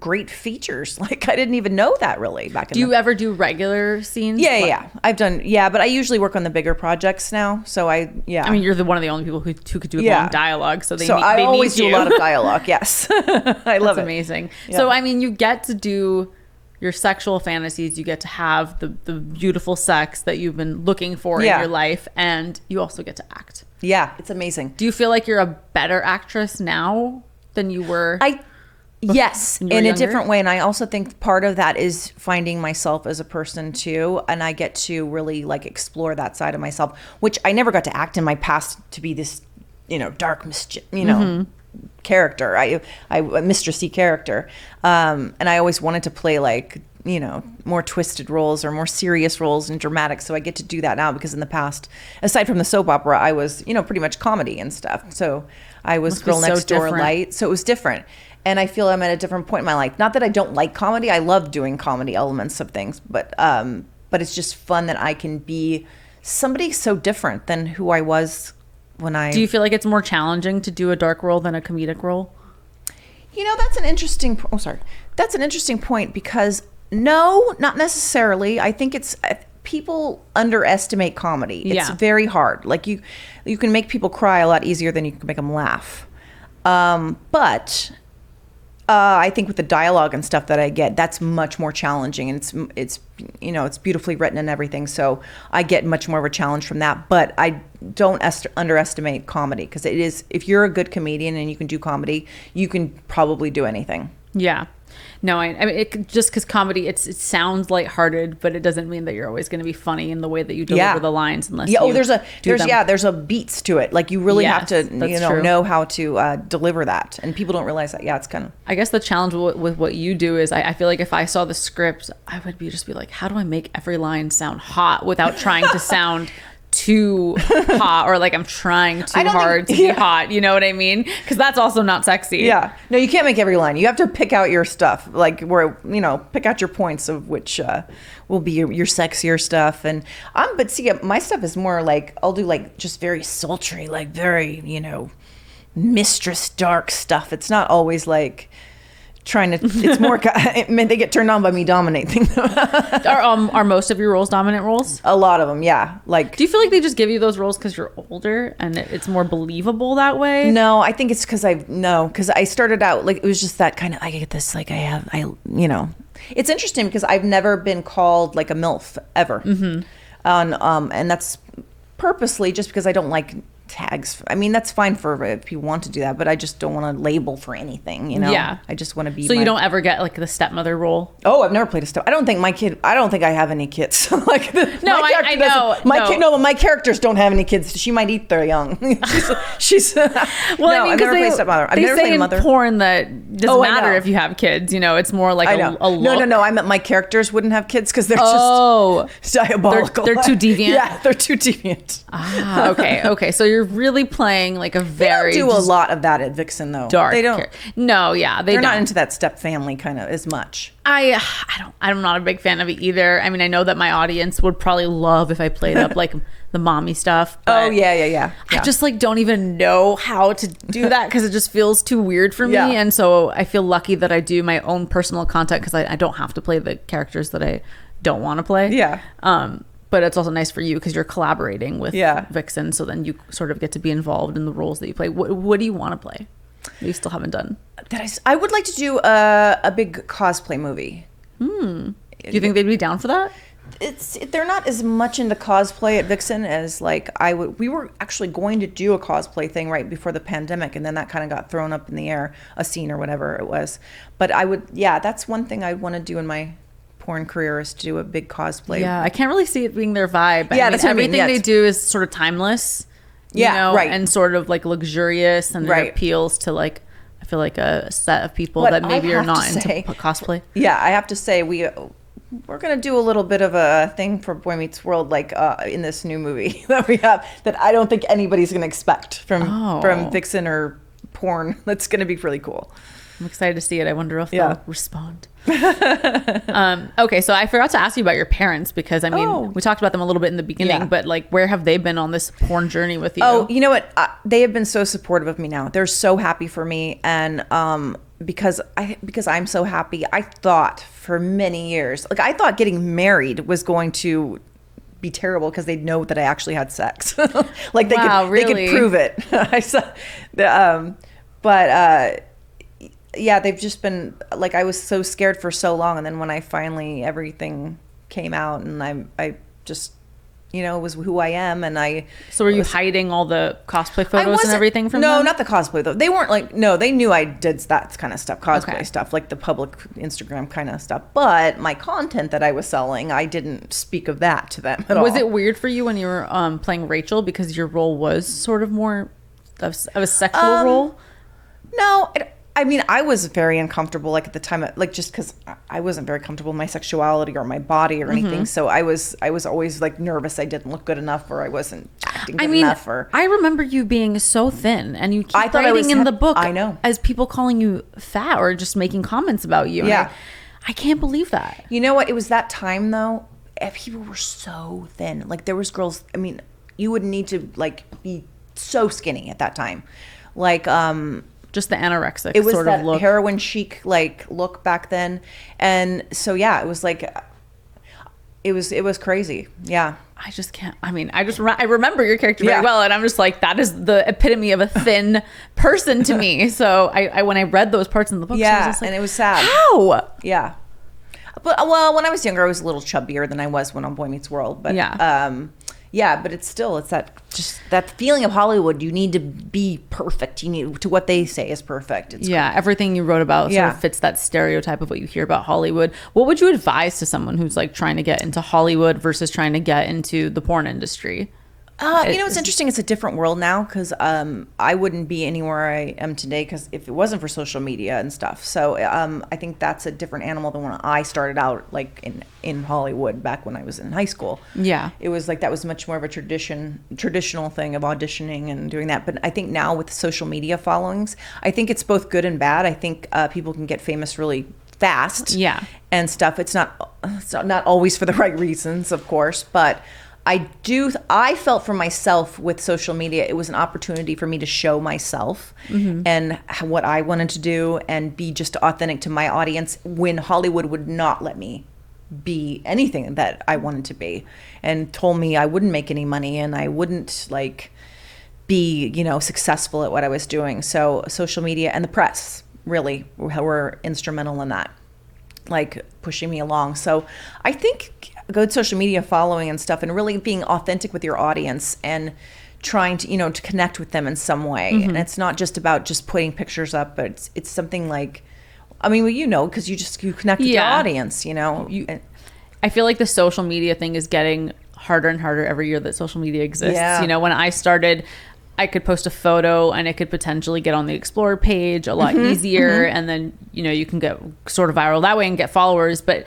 S2: great features. Like I didn't even know that really back in
S1: Do you ever do regular scenes?
S2: Yeah. I've done, but I usually work on the bigger projects now. So I mean,
S1: you're one of the only people who could do long dialogue. So
S2: I always do a lot of dialogue. Yes. I love it.
S1: That's amazing. Yeah. So, I mean, you get to do your sexual fantasies. You get to have the beautiful sex that you've been looking for in your life. And you also get to act.
S2: Yeah. It's amazing.
S1: Do you feel like you're a better actress now than you were?
S2: Yes, in a different way. And I also think part of that is finding myself as a person too. And I get to really like explore that side of myself, which I never got to act in my past to be this, dark, character. I a mistressy character. And I always wanted to play like, more twisted roles or more serious roles and dramatic. So I get to do that now because in the past, aside from the soap opera, I was, pretty much comedy and stuff. So I was Girl Next Door light. So it was different. And I feel I'm at a different point in my life. Not that I don't like comedy. I love doing comedy elements of things, but it's just fun that I can be somebody so different than who I was when I...
S1: Do you feel like it's more challenging to do a dark role than a comedic role?
S2: That's an interesting... Oh, sorry. That's an interesting point because no, not necessarily. I think it's... People underestimate comedy. It's very hard. Like you can make people cry a lot easier than you can make them laugh. But... I think with the dialogue and stuff that I get, that's much more challenging, and it's beautifully written and everything. So I get much more of a challenge from that. But I don't underestimate comedy because it is. If you're a good comedian and you can do comedy, you can probably do anything. Yeah.
S1: No, I mean, just because comedy, it sounds lighthearted, but it doesn't mean that you're always going to be funny in the way that you deliver the lines unless
S2: there's a beats to it. Like you really have to, know how to deliver that. And people don't realize that. Yeah, it's kind of...
S1: I guess the challenge with what you do is I feel like if I saw the script, I would just be like, how do I make every line sound hot without trying to sound too hot or like I'm trying too hard to be hot, you know what I mean? Because that's also not sexy.
S2: Yeah, no, you can't make every line. You have to pick out your stuff, like where pick out your points of which will be your sexier stuff. And but see, my stuff is more like I'll do like just very sultry, like very mistress dark stuff. It's not always like it's more they get turned on by me dominating them.
S1: Are most of your roles dominant roles?
S2: A lot of them, yeah. Like,
S1: do you feel like they just give you those roles because you're older and it's more believable that way?
S2: No, I think it's because I started out like it was just that kind of, I get this, like it's interesting because I've never been called like a MILF ever. And that's purposely just because I don't like tags. I mean, that's fine for if you want to do that, but I just don't want to label for anything, Yeah. I just want to be.
S1: So you don't ever get like the stepmother role?
S2: Oh, I've never played a step. I don't think I have any kids. Like
S1: I know.
S2: My characters don't have any kids. She might eat their young. she's well,
S1: I've never played stepmother. I've never played a mother. Porn that doesn't matter if you have kids. It's more like a look.
S2: No. I meant my characters wouldn't have kids because they're just diabolical.
S1: They're too deviant.
S2: Yeah, they're too deviant.
S1: Okay. So you're really playing like a very...
S2: They don't do a lot of that at Vixen though.
S1: Dark.
S2: They don't.
S1: No, yeah.
S2: They're not into that step family kind of as much.
S1: I'm not a big fan of it either. I mean, I know that my audience would probably love if I played up like the mommy stuff.
S2: Oh yeah.
S1: I just like don't even know how to do that because it just feels too weird for me.
S2: Yeah.
S1: And so I feel lucky that I do my own personal content because I don't have to play the characters that I don't want to play.
S2: Yeah.
S1: But it's also nice for you because you're collaborating with Vixen, so then you sort of get to be involved in the roles that you play. What do you want to play that you still haven't done?
S2: I would like to do a big cosplay movie.
S1: Do you think they'd be down for that?
S2: They're not as much into cosplay at Vixen as like I would. We were actually going to do a cosplay thing right before the pandemic, and then that kind of got thrown up in the air, a scene or whatever it was. But that's one thing I want to do in my porn career is to do a big cosplay.
S1: Yeah, I can't really see it being their vibe.
S2: That's
S1: everything they do is sort of timeless. Right. And sort of like luxurious, and it appeals to like I feel like a set of people that maybe are not into cosplay. Yeah,
S2: I have to say we're gonna do a little bit of a thing for Boy Meets World, like in this new movie that we have that I don't think anybody's gonna expect from Vixen or porn. That's gonna be really cool.
S1: I'm excited to see it. I wonder if they'll respond. Okay, so I forgot to ask you about your parents because we talked about them a little bit in the beginning, but like where have they been on this porn journey with you?
S2: Oh, you know what? They have been so supportive of me now. They're so happy for me, and because I'm so happy. I thought for many years, like I thought getting married was going to be terrible because they'd know that I actually had sex. Like they could prove it. Yeah, they've just been like, I was so scared for so long, and then when I finally everything came out, and I just, you know, it was who I am, and
S1: So were you hiding all the cosplay photos and everything from them?
S2: No, not the cosplay though. They weren't like, no, they knew I did that kind of stuff, cosplay stuff, like the public Instagram kind of stuff. But my content that I was selling, I didn't speak of that to them at all.
S1: Was it weird for you when you were playing Rachel because your role was sort of more of a sexual role?
S2: No, I mean, I was very uncomfortable, like at the time, like just because I wasn't very comfortable in my sexuality or my body or anything. So I was always like nervous I didn't look good enough, or I wasn't acting good enough. Or
S1: I remember you being so thin, and you keep writing in the book,
S2: I know,
S1: as people calling you fat or just making comments about you.
S2: Yeah,
S1: I can't believe that.
S2: You know what? It was that time though. People were so thin. Like there was girls. I mean, you would need to like be so skinny at that time, like
S1: just the anorexic
S2: it was
S1: sort
S2: that
S1: of look.
S2: Heroin chic like look back then. And so yeah, it was like it was crazy. Yeah,
S1: I just can't. I mean, I remember your character very well, and I'm just like, that is the epitome of a thin person to me. So I when I read those parts in the book, I was just like,
S2: and it was sad.
S1: How?
S2: Yeah, but well, when I was younger, I was a little chubbier than I was when on Boy Meets World. But yeah, but it's that feeling of Hollywood. You need to be perfect. You need to what they say is perfect.
S1: Everything you wrote about sort of fits that stereotype of what you hear about Hollywood. What would you advise to someone who's like trying to get into Hollywood versus trying to get into the porn industry?
S2: You know, it's interesting. It's a different world now because I wouldn't be anywhere I am today because if it wasn't for social media and stuff. So I think that's a different animal than when I started out, like in Hollywood back when I was in high school.
S1: Yeah,
S2: it was like that was much more of a traditional thing of auditioning and doing that. But I think now with social media followings, I think it's both good and bad. I think people can get famous really fast.
S1: Yeah,
S2: and stuff. It's not always for the right reasons, of course, but I felt for myself with social media, it was an opportunity for me to show myself and what I wanted to do and be just authentic to my audience when Hollywood would not let me be anything that I wanted to be and told me I wouldn't make any money and I wouldn't like be, you know, successful at what I was doing. So social media and the press really were instrumental in that, like pushing me along. So I think good social media following and stuff and really being authentic with your audience and trying to, you know, to connect with them in some way. And it's not just about just putting pictures up, but it's something like, I mean, well, you know, because you connect with your audience, you know.
S1: I feel like the social media thing is getting harder and harder every year that social media exists. You know, when I started, I could post a photo and it could potentially get on the Explore page a lot easier. And then, you know, you can get sort of viral that way and get followers. But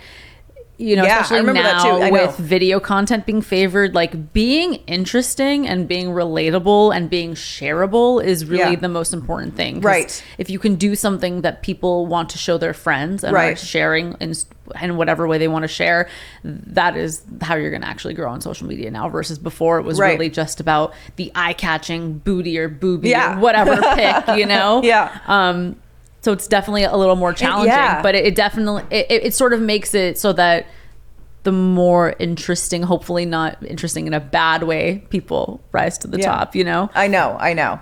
S1: you know, especially now with video content being favored, like being interesting and being relatable and being shareable is really the most important thing.
S2: Right.
S1: If you can do something that people want to show their friends and are sharing in whatever way they want to share, that is how you're going to actually grow on social media now versus before it was really just about the eye-catching booty or boobie or whatever pic, you know? So it's definitely a little more challenging, but it definitely, it sort of makes it so that the more interesting, hopefully not interesting in a bad way, people rise to the top, you know?
S2: I know.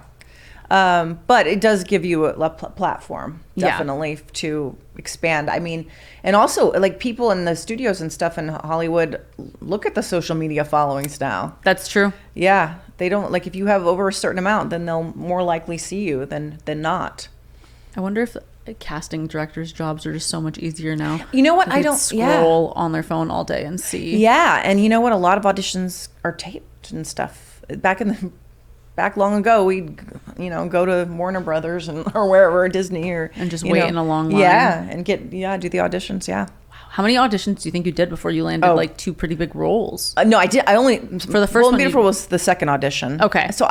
S2: But it does give you a platform, definitely, to expand. I mean, and also like people in the studios and stuff in Hollywood, look at the social media followings now.
S1: That's true.
S2: Yeah. They don't, like if you have over a certain amount, then they'll more likely see you than not.
S1: I wonder if casting directors' jobs are just so much easier now.
S2: You know what? I don't
S1: scroll on their phone all day and see.
S2: Yeah, and you know what? A lot of auditions are taped and stuff. Back long ago, we'd go to Warner Brothers or wherever, Disney
S1: and just wait in a long line.
S2: Yeah, and do the auditions. Yeah.
S1: Wow. How many auditions do you think you did before you landed like two pretty big roles?
S2: No, I did. I only
S1: for the first one.
S2: Beautiful was the second audition.
S1: Okay.
S2: So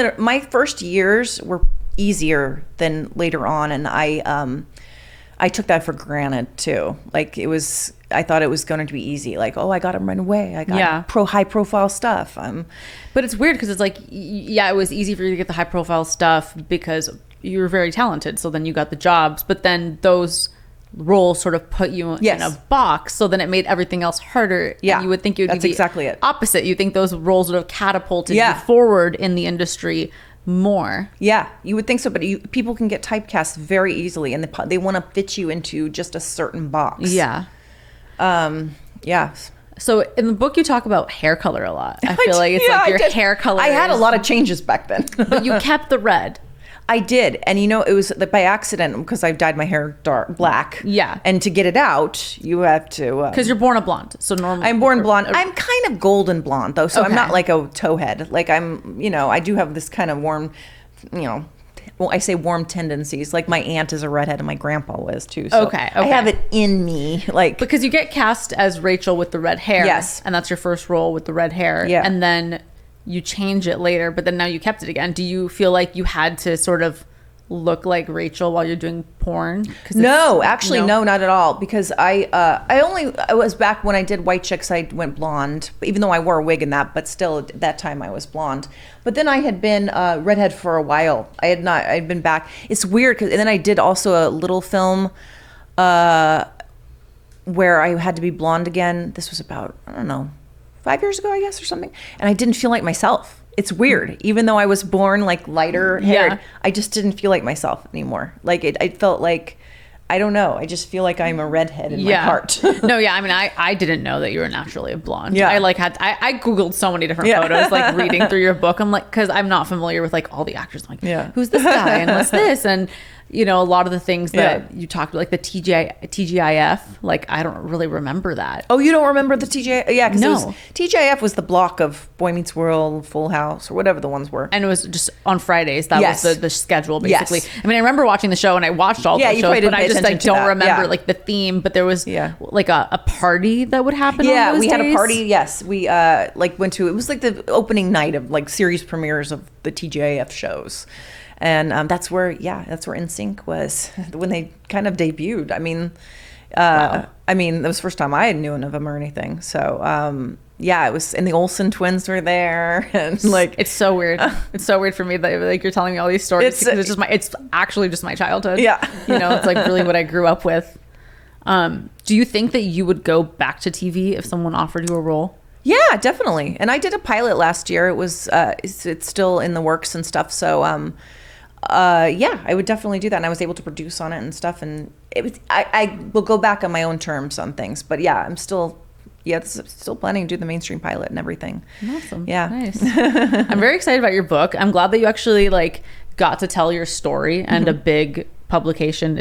S2: my first years were easier than later on, and I took that for granted too. Like I thought it was going to be easy. Like, oh, I got him right away. I got high profile stuff.
S1: But it's weird because it's like, it was easy for you to get the high profile stuff because you were very talented, so then you got the jobs, but then those roles sort of put you in a box, so then it made everything else harder.
S2: Yeah,
S1: and you would think it would be
S2: exactly it.
S1: Opposite. You think those roles would have catapulted you forward in the industry more.
S2: Yeah, you would think so, but people can get typecast very easily, and they want to fit you into just a certain box.
S1: Yeah.
S2: Yeah.
S1: So in the book, you talk about hair color a lot. I feel like it's like your hair color.
S2: I had a lot of changes back then.
S1: But you kept the red.
S2: I did. And it was by accident because I dyed my hair black.
S1: Yeah.
S2: And to get it out, you have to...
S1: Because you're born a blonde. So normally...
S2: I'm born blonde. I'm kind of golden blonde, though. So I'm not like a towhead. Like I'm, I do have this kind of warm, well, I say warm tendencies. Like my aunt is a redhead and my grandpa was too. So
S1: okay.
S2: I have it in me. Like
S1: because you get cast as Rachel with the red hair.
S2: Yes.
S1: And that's your first role with the red hair.
S2: Yeah.
S1: And then you change it later, but then now you kept it again. Do you feel like you had to sort of look like Rachel while you're doing porn?
S2: No, actually, no, not at all. Because I was back when I did White Chicks, I went blonde, even though I wore a wig in that, but still at that time I was blonde. But then I had been redhead for a while. I'd been back. It's weird, and then I did also a little film where I had to be blonde again. This was about, I don't know, 5 years ago, I guess, or something. And I didn't feel like myself. It's weird. Even though I was born like lighter haired, I just didn't feel like myself anymore. Like I felt like, I don't know. I just feel like I'm a redhead in my heart.
S1: No, yeah. I mean, I didn't know that you were naturally a blonde.
S2: Yeah.
S1: I Googled so many different photos, like reading through your book. I'm like, cause I'm not familiar with like all the actors. I'm like, who's this guy and what's this? And a lot of the things that you talked about, like the TGIF, like I don't really remember that.
S2: Oh, you don't remember the TGIF? Yeah, because
S1: no.
S2: TGIF was the block of Boy Meets World, Full House, or whatever the ones were.
S1: And it was just on Fridays. That was the schedule, basically.
S2: Yes.
S1: I mean, I remember watching the show and I watched all the shows, but I just don't remember like the theme. But there was like a party that would happen.
S2: Yeah,
S1: on those
S2: we had a
S1: days.
S2: party. Yes, we went to. It was like the opening night of like series premieres of the TGIF shows. And that's where NSYNC was when they kind of debuted. I mean, that was the first time I had known of them or anything. So, it was, and the Olsen twins were there, and like
S1: it's so weird. It's so weird for me that like you're telling me all these stories because it's actually just my childhood.
S2: Yeah,
S1: it's like really what I grew up with. Do you think that you would go back to TV if someone offered you a role?
S2: Yeah, definitely. And I did a pilot last year. It was it's still in the works and stuff. So I would definitely do that. And I was able to produce on it and stuff. And it was I will go back on my own terms on things. But yeah, I'm still planning to do the mainstream pilot and everything.
S1: Awesome.
S2: Yeah.
S1: Nice. I'm very excited about your book. I'm glad that you actually like got to tell your story and a big publication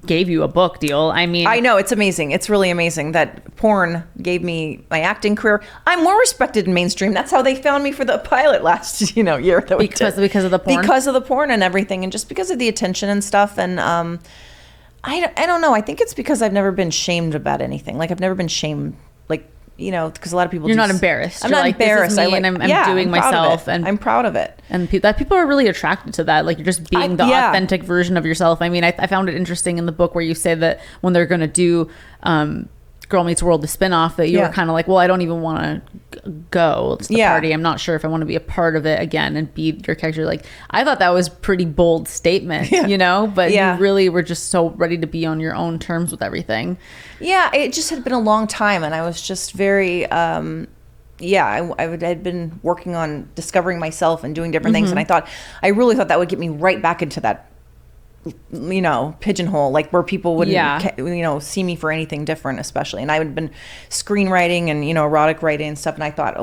S1: gave you a book deal. I mean,
S2: I know, it's amazing. It's really amazing that porn gave me my acting career. I'm more respected in mainstream. That's how they found me for the pilot last year that we did.
S1: Because of the porn?
S2: Because of the porn and everything, and just because of the attention and stuff. And I don't know. I think it's because I've never been shamed about anything. Like I've never been shamed, like, because a lot of people.
S1: You're not embarrassed.
S2: I'm not embarrassed.
S1: This is me and I'm doing myself, and
S2: I'm proud of it.
S1: And people are really attracted to that. Like you're just being the authentic version of yourself. I mean, I found it interesting in the book where you say that when they're going to do Girl Meets World, the spinoff, that you were kind of like, well, I don't even want to go to the party. I'm not sure if I want to be a part of it again and be your character. Like I thought that was a pretty bold statement, but you really were just so ready to be on your own terms with everything. Yeah,
S2: it just had been a long time, and I was just very, I had been working on discovering myself and doing different things, and I really thought that would get me right back into that, pigeonhole, like where people wouldn't, see me for anything different, especially. And I had been screenwriting and, erotic writing and stuff, and I thought,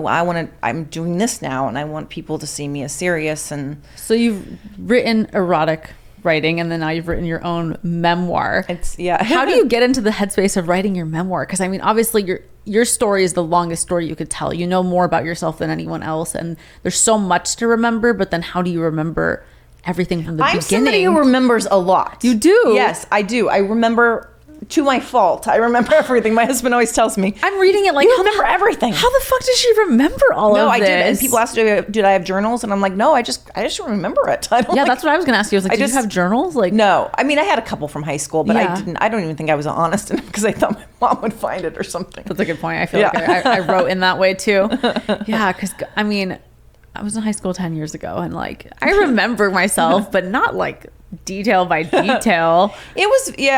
S2: I'm doing this now, and I want people to see me as serious. And
S1: so you've written erotic writing, and then now you've written your own memoir.
S2: How
S1: do you get into the headspace of writing your memoir? Because I mean, obviously your story is the longest story you could tell. You know more about yourself than anyone else, and there's so much to remember. But then how do you remember everything from the beginning?
S2: I'm somebody who remembers a lot.
S1: You do?
S2: Yes, I do. I remember to my fault. I remember everything. My husband always tells me.
S1: I'm reading it like,
S2: you remember everything.
S1: How the fuck does she remember all of this?
S2: No, I did. And people ask, did I have journals? And I'm like, no, I just remember it. That's what I was going to ask you. I was like, did you have journals? Like, no. I mean, I had a couple from high school, but I don't even think I was honest enough because I thought my mom would find it or something.
S1: That's a good point. I feel like I wrote in that way too. Yeah, because I mean, I was in high school 10 years ago, and like I remember myself, but not like detail by detail.
S2: It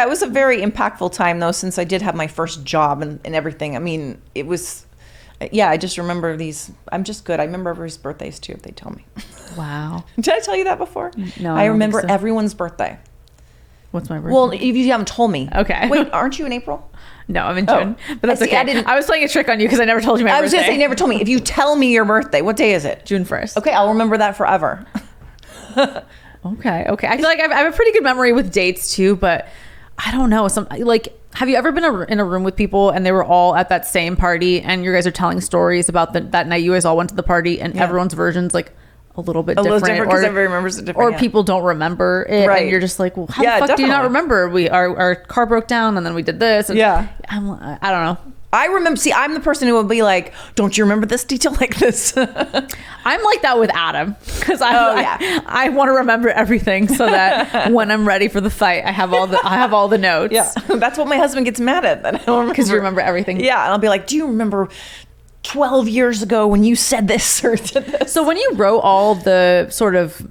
S2: was a very impactful time though, since I did have my first job and everything. I mean, it was, I just remember these. I'm just good. I remember everybody's birthdays too, if they tell me.
S1: Wow.
S2: Did I tell you that before?
S1: No.
S2: I remember everyone's birthday.
S1: What's my birthday?
S2: Well, if you haven't told me.
S1: Okay.
S2: Wait, aren't you in April?
S1: No, I'm in June. But that's okay. I was playing a trick on you because I never told you my birthday.
S2: I was going to say, you never told me. If you tell me your birthday, what day is it?
S1: June 1st.
S2: Okay, I'll remember that forever.
S1: Okay. I feel like I have a pretty good memory with dates too, but I don't know. Have you ever been in a room with people and they were all at that same party and you guys are telling stories about that night you guys all went to the party and everyone's version's like a little bit different
S2: because everybody remembers it different.
S1: Or people don't remember it, right? And you're just like, well, how the fuck definitely. Do you not remember? Our car broke down and then we did this. And I don't know.
S2: I remember. See, I'm the person who will be like, "Don't you remember this detail like this?"
S1: I'm like that with Adam because I want to remember everything so that when I'm ready for the fight, I have all the notes.
S2: Yeah, that's what my husband gets mad at. That I don't remember
S1: because you remember everything.
S2: Yeah, and I'll be like, "Do you remember 12 years ago when you said this or did this?"
S1: So when you wrote all the sort of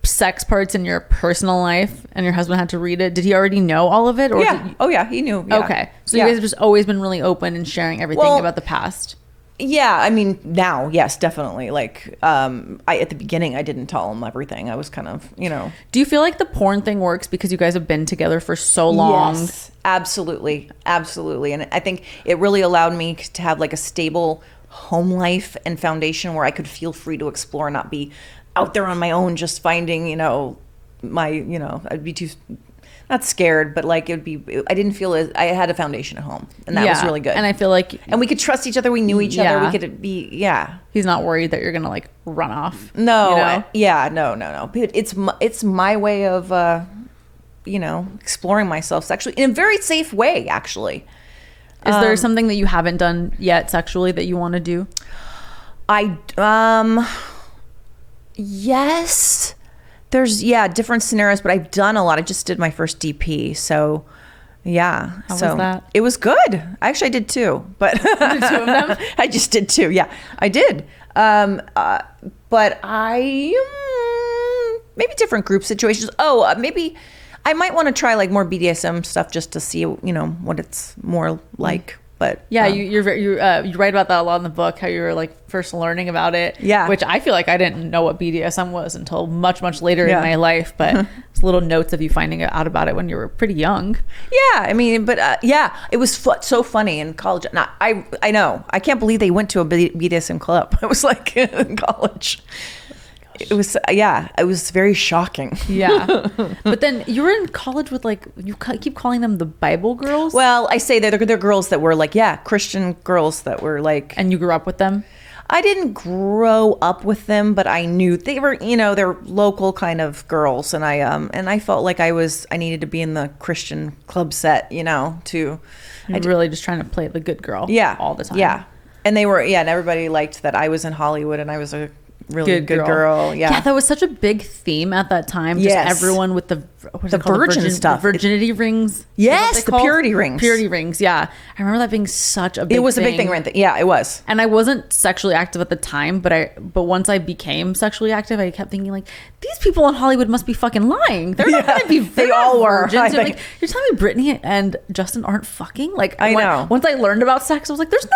S1: sex parts in your personal life and your husband had to read it, did he already know all of it? Or
S2: he knew. Yeah.
S1: Okay, so you guys have just always been really open and sharing everything about the past.
S2: Yeah, I mean, now, yes, definitely. Like, at the beginning, I didn't tell him everything. I was kind of,
S1: Do you feel like the porn thing works because you guys have been together for so long?
S2: Yes, absolutely. And I think it really allowed me to have like a stable home life and foundation where I could feel free to explore and not be out there on my own, just finding, I'd be too, not scared, but like I didn't feel I had a foundation at home, and that was really good.
S1: And I feel like,
S2: and we could trust each other. We knew each other. We could be,
S1: He's not worried that you're gonna like run off.
S2: No, no. But it's my way of, exploring myself sexually in a very safe way. Actually,
S1: is there something that you haven't done yet sexually that you want to do?
S2: Yes, there's different scenarios, but I've done a lot. I just did my first DP, so How
S1: was that?
S2: It was good. Actually, I did two, but
S1: you did two of them?
S2: I just did two. Yeah, I did. But maybe different group situations. Maybe I might want to try like more BDSM stuff just to see what it's more like. But
S1: you write about that a lot in the book, how you were like first learning about it. Yeah, which I feel like I didn't know what BDSM was until much later in my life. But it's little notes of you finding out about it when you were pretty young.
S2: Yeah, I mean, but it was so funny in college. I know, I can't believe they went to a BDSM club. It was like in college. It was very shocking.
S1: Yeah. But then you were in college with like, you keep calling them the Bible girls?
S2: Well, I say they're girls that were like, Christian girls that were like.
S1: And you grew up with them?
S2: I didn't grow up with them, but I knew they were, they're local kind of girls. And I felt like I needed to be in the Christian club set, to.
S1: You're really just trying to play the good girl all the time.
S2: Yeah. And they were, and everybody liked that I was in Hollywood and I was a really good girl. Yeah,
S1: that was such a big theme at that time. Just everyone with the
S2: virgin stuff,
S1: virginity rings.
S2: Yes, the purity rings.
S1: Purity rings. Yeah, I remember that being such a big.
S2: It was a big thing, right? Yeah, it was.
S1: And I wasn't sexually active at the time, but once I became sexually active, I kept thinking like, these people in Hollywood must be fucking lying. They're not going to be. They all were. Like, you're telling me Brittany and Justin aren't fucking? Like, I know. Once I learned about sex, I was like, there's no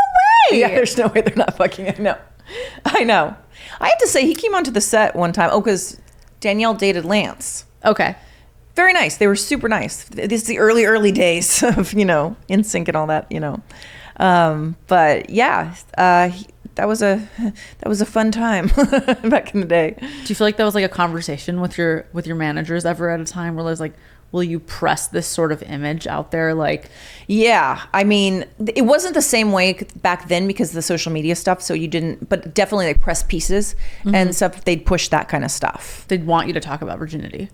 S1: way.
S2: Yeah, there's no way they're not fucking. I know. I have to say, he came onto the set one time. Oh, because Danielle dated Lance.
S1: Okay.
S2: Very nice. They were super nice. This is the early days of, NSYNC and all that, But yeah, that was a fun time back in the day.
S1: Do you feel like that was like a conversation with your managers ever at a time where there's like, will you press this sort of image out there? Like,
S2: yeah, I mean, it wasn't the same way back then because of the social media stuff. So you didn't, but definitely like press pieces and stuff. They'd push that kind of stuff.
S1: They'd want you to talk about virginity.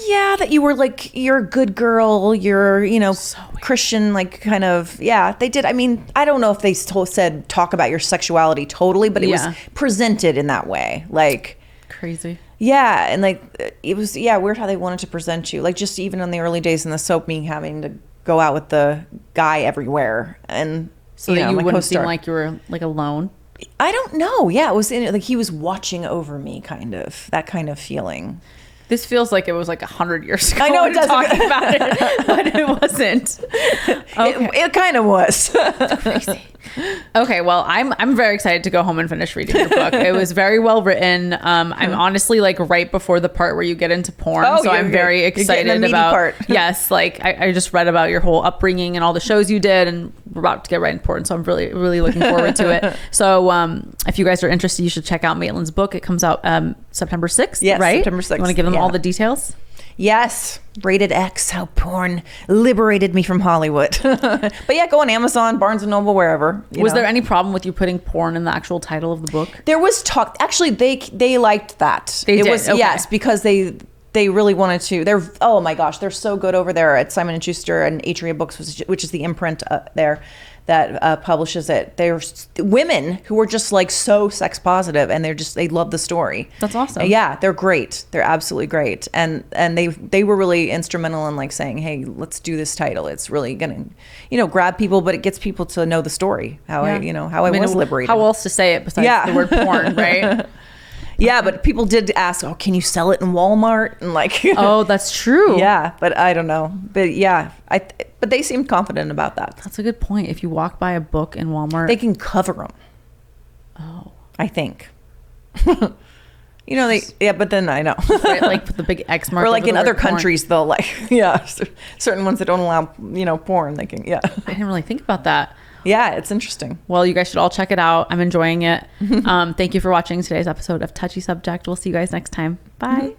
S2: Yeah, that you were like, you're a good girl, you're, so Christian, like kind of, they did. I mean, I don't know if they said talk about your sexuality totally, but it was presented in that way. Like,
S1: crazy.
S2: Yeah, and like it was weird how they wanted to present you. Like just even in the early days in the soap, me having to go out with the guy everywhere, and
S1: so that you wouldn't seem like you were like alone.
S2: I don't know. Yeah, it was like he was watching over me, kind of that kind of feeling.
S1: This feels like it was like 100 years ago.
S2: I know it does
S1: talking about it, but it wasn't. Okay.
S2: It kind of was.
S1: Crazy. Okay, well, I'm very excited to go home and finish reading your book. It was very well written. I'm honestly like right before the part where you get into porn, so I'm very excited about.
S2: Part.
S1: Yes, like I just read about your whole upbringing and all the shows you did, and we're about to get right into porn, so I'm really, really looking forward to it. So if you guys are interested, you should check out Maitland's book. It comes out September 6th.
S2: Yes,
S1: right?
S2: September 6th.
S1: You want to give them all the details?
S2: Yes. Rated X, how porn liberated me from Hollywood. But yeah, go on Amazon, Barnes and Noble, wherever.
S1: Was there any problem with you putting porn in the actual title of the book?
S2: There was talk. Actually, they liked that.
S1: They did? Okay.
S2: Yes, because they really wanted to. Oh my gosh, they're so good over there at Simon & Schuster and Atria Books, which is the imprint there that publishes it. They're women who are just like so sex positive, and they love the story.
S1: That's awesome.
S2: Yeah, they're great. They're absolutely great, and they were really instrumental in like saying, hey, let's do this title. It's really gonna grab people, but it gets people to know the story. How I was liberated.
S1: How else to say it besides the word porn, right?
S2: Yeah, but people did ask, oh, can you sell it in Walmart? And like,
S1: oh, that's true.
S2: Yeah, but I don't know. But yeah, but they seemed confident about that.
S1: That's a good point. If you walk by a book in Walmart,
S2: they can cover them.
S1: Oh,
S2: I think. But then I know.
S1: Right, like put the big X mark.
S2: Or like in other countries, they'll like, certain ones that don't allow, porn, they can,
S1: I didn't really think about that.
S2: Yeah, it's interesting.
S1: Well, you guys should all check it out. I'm enjoying it. Thank you for watching today's episode of Touchy Subject. We'll see you guys next time. Bye.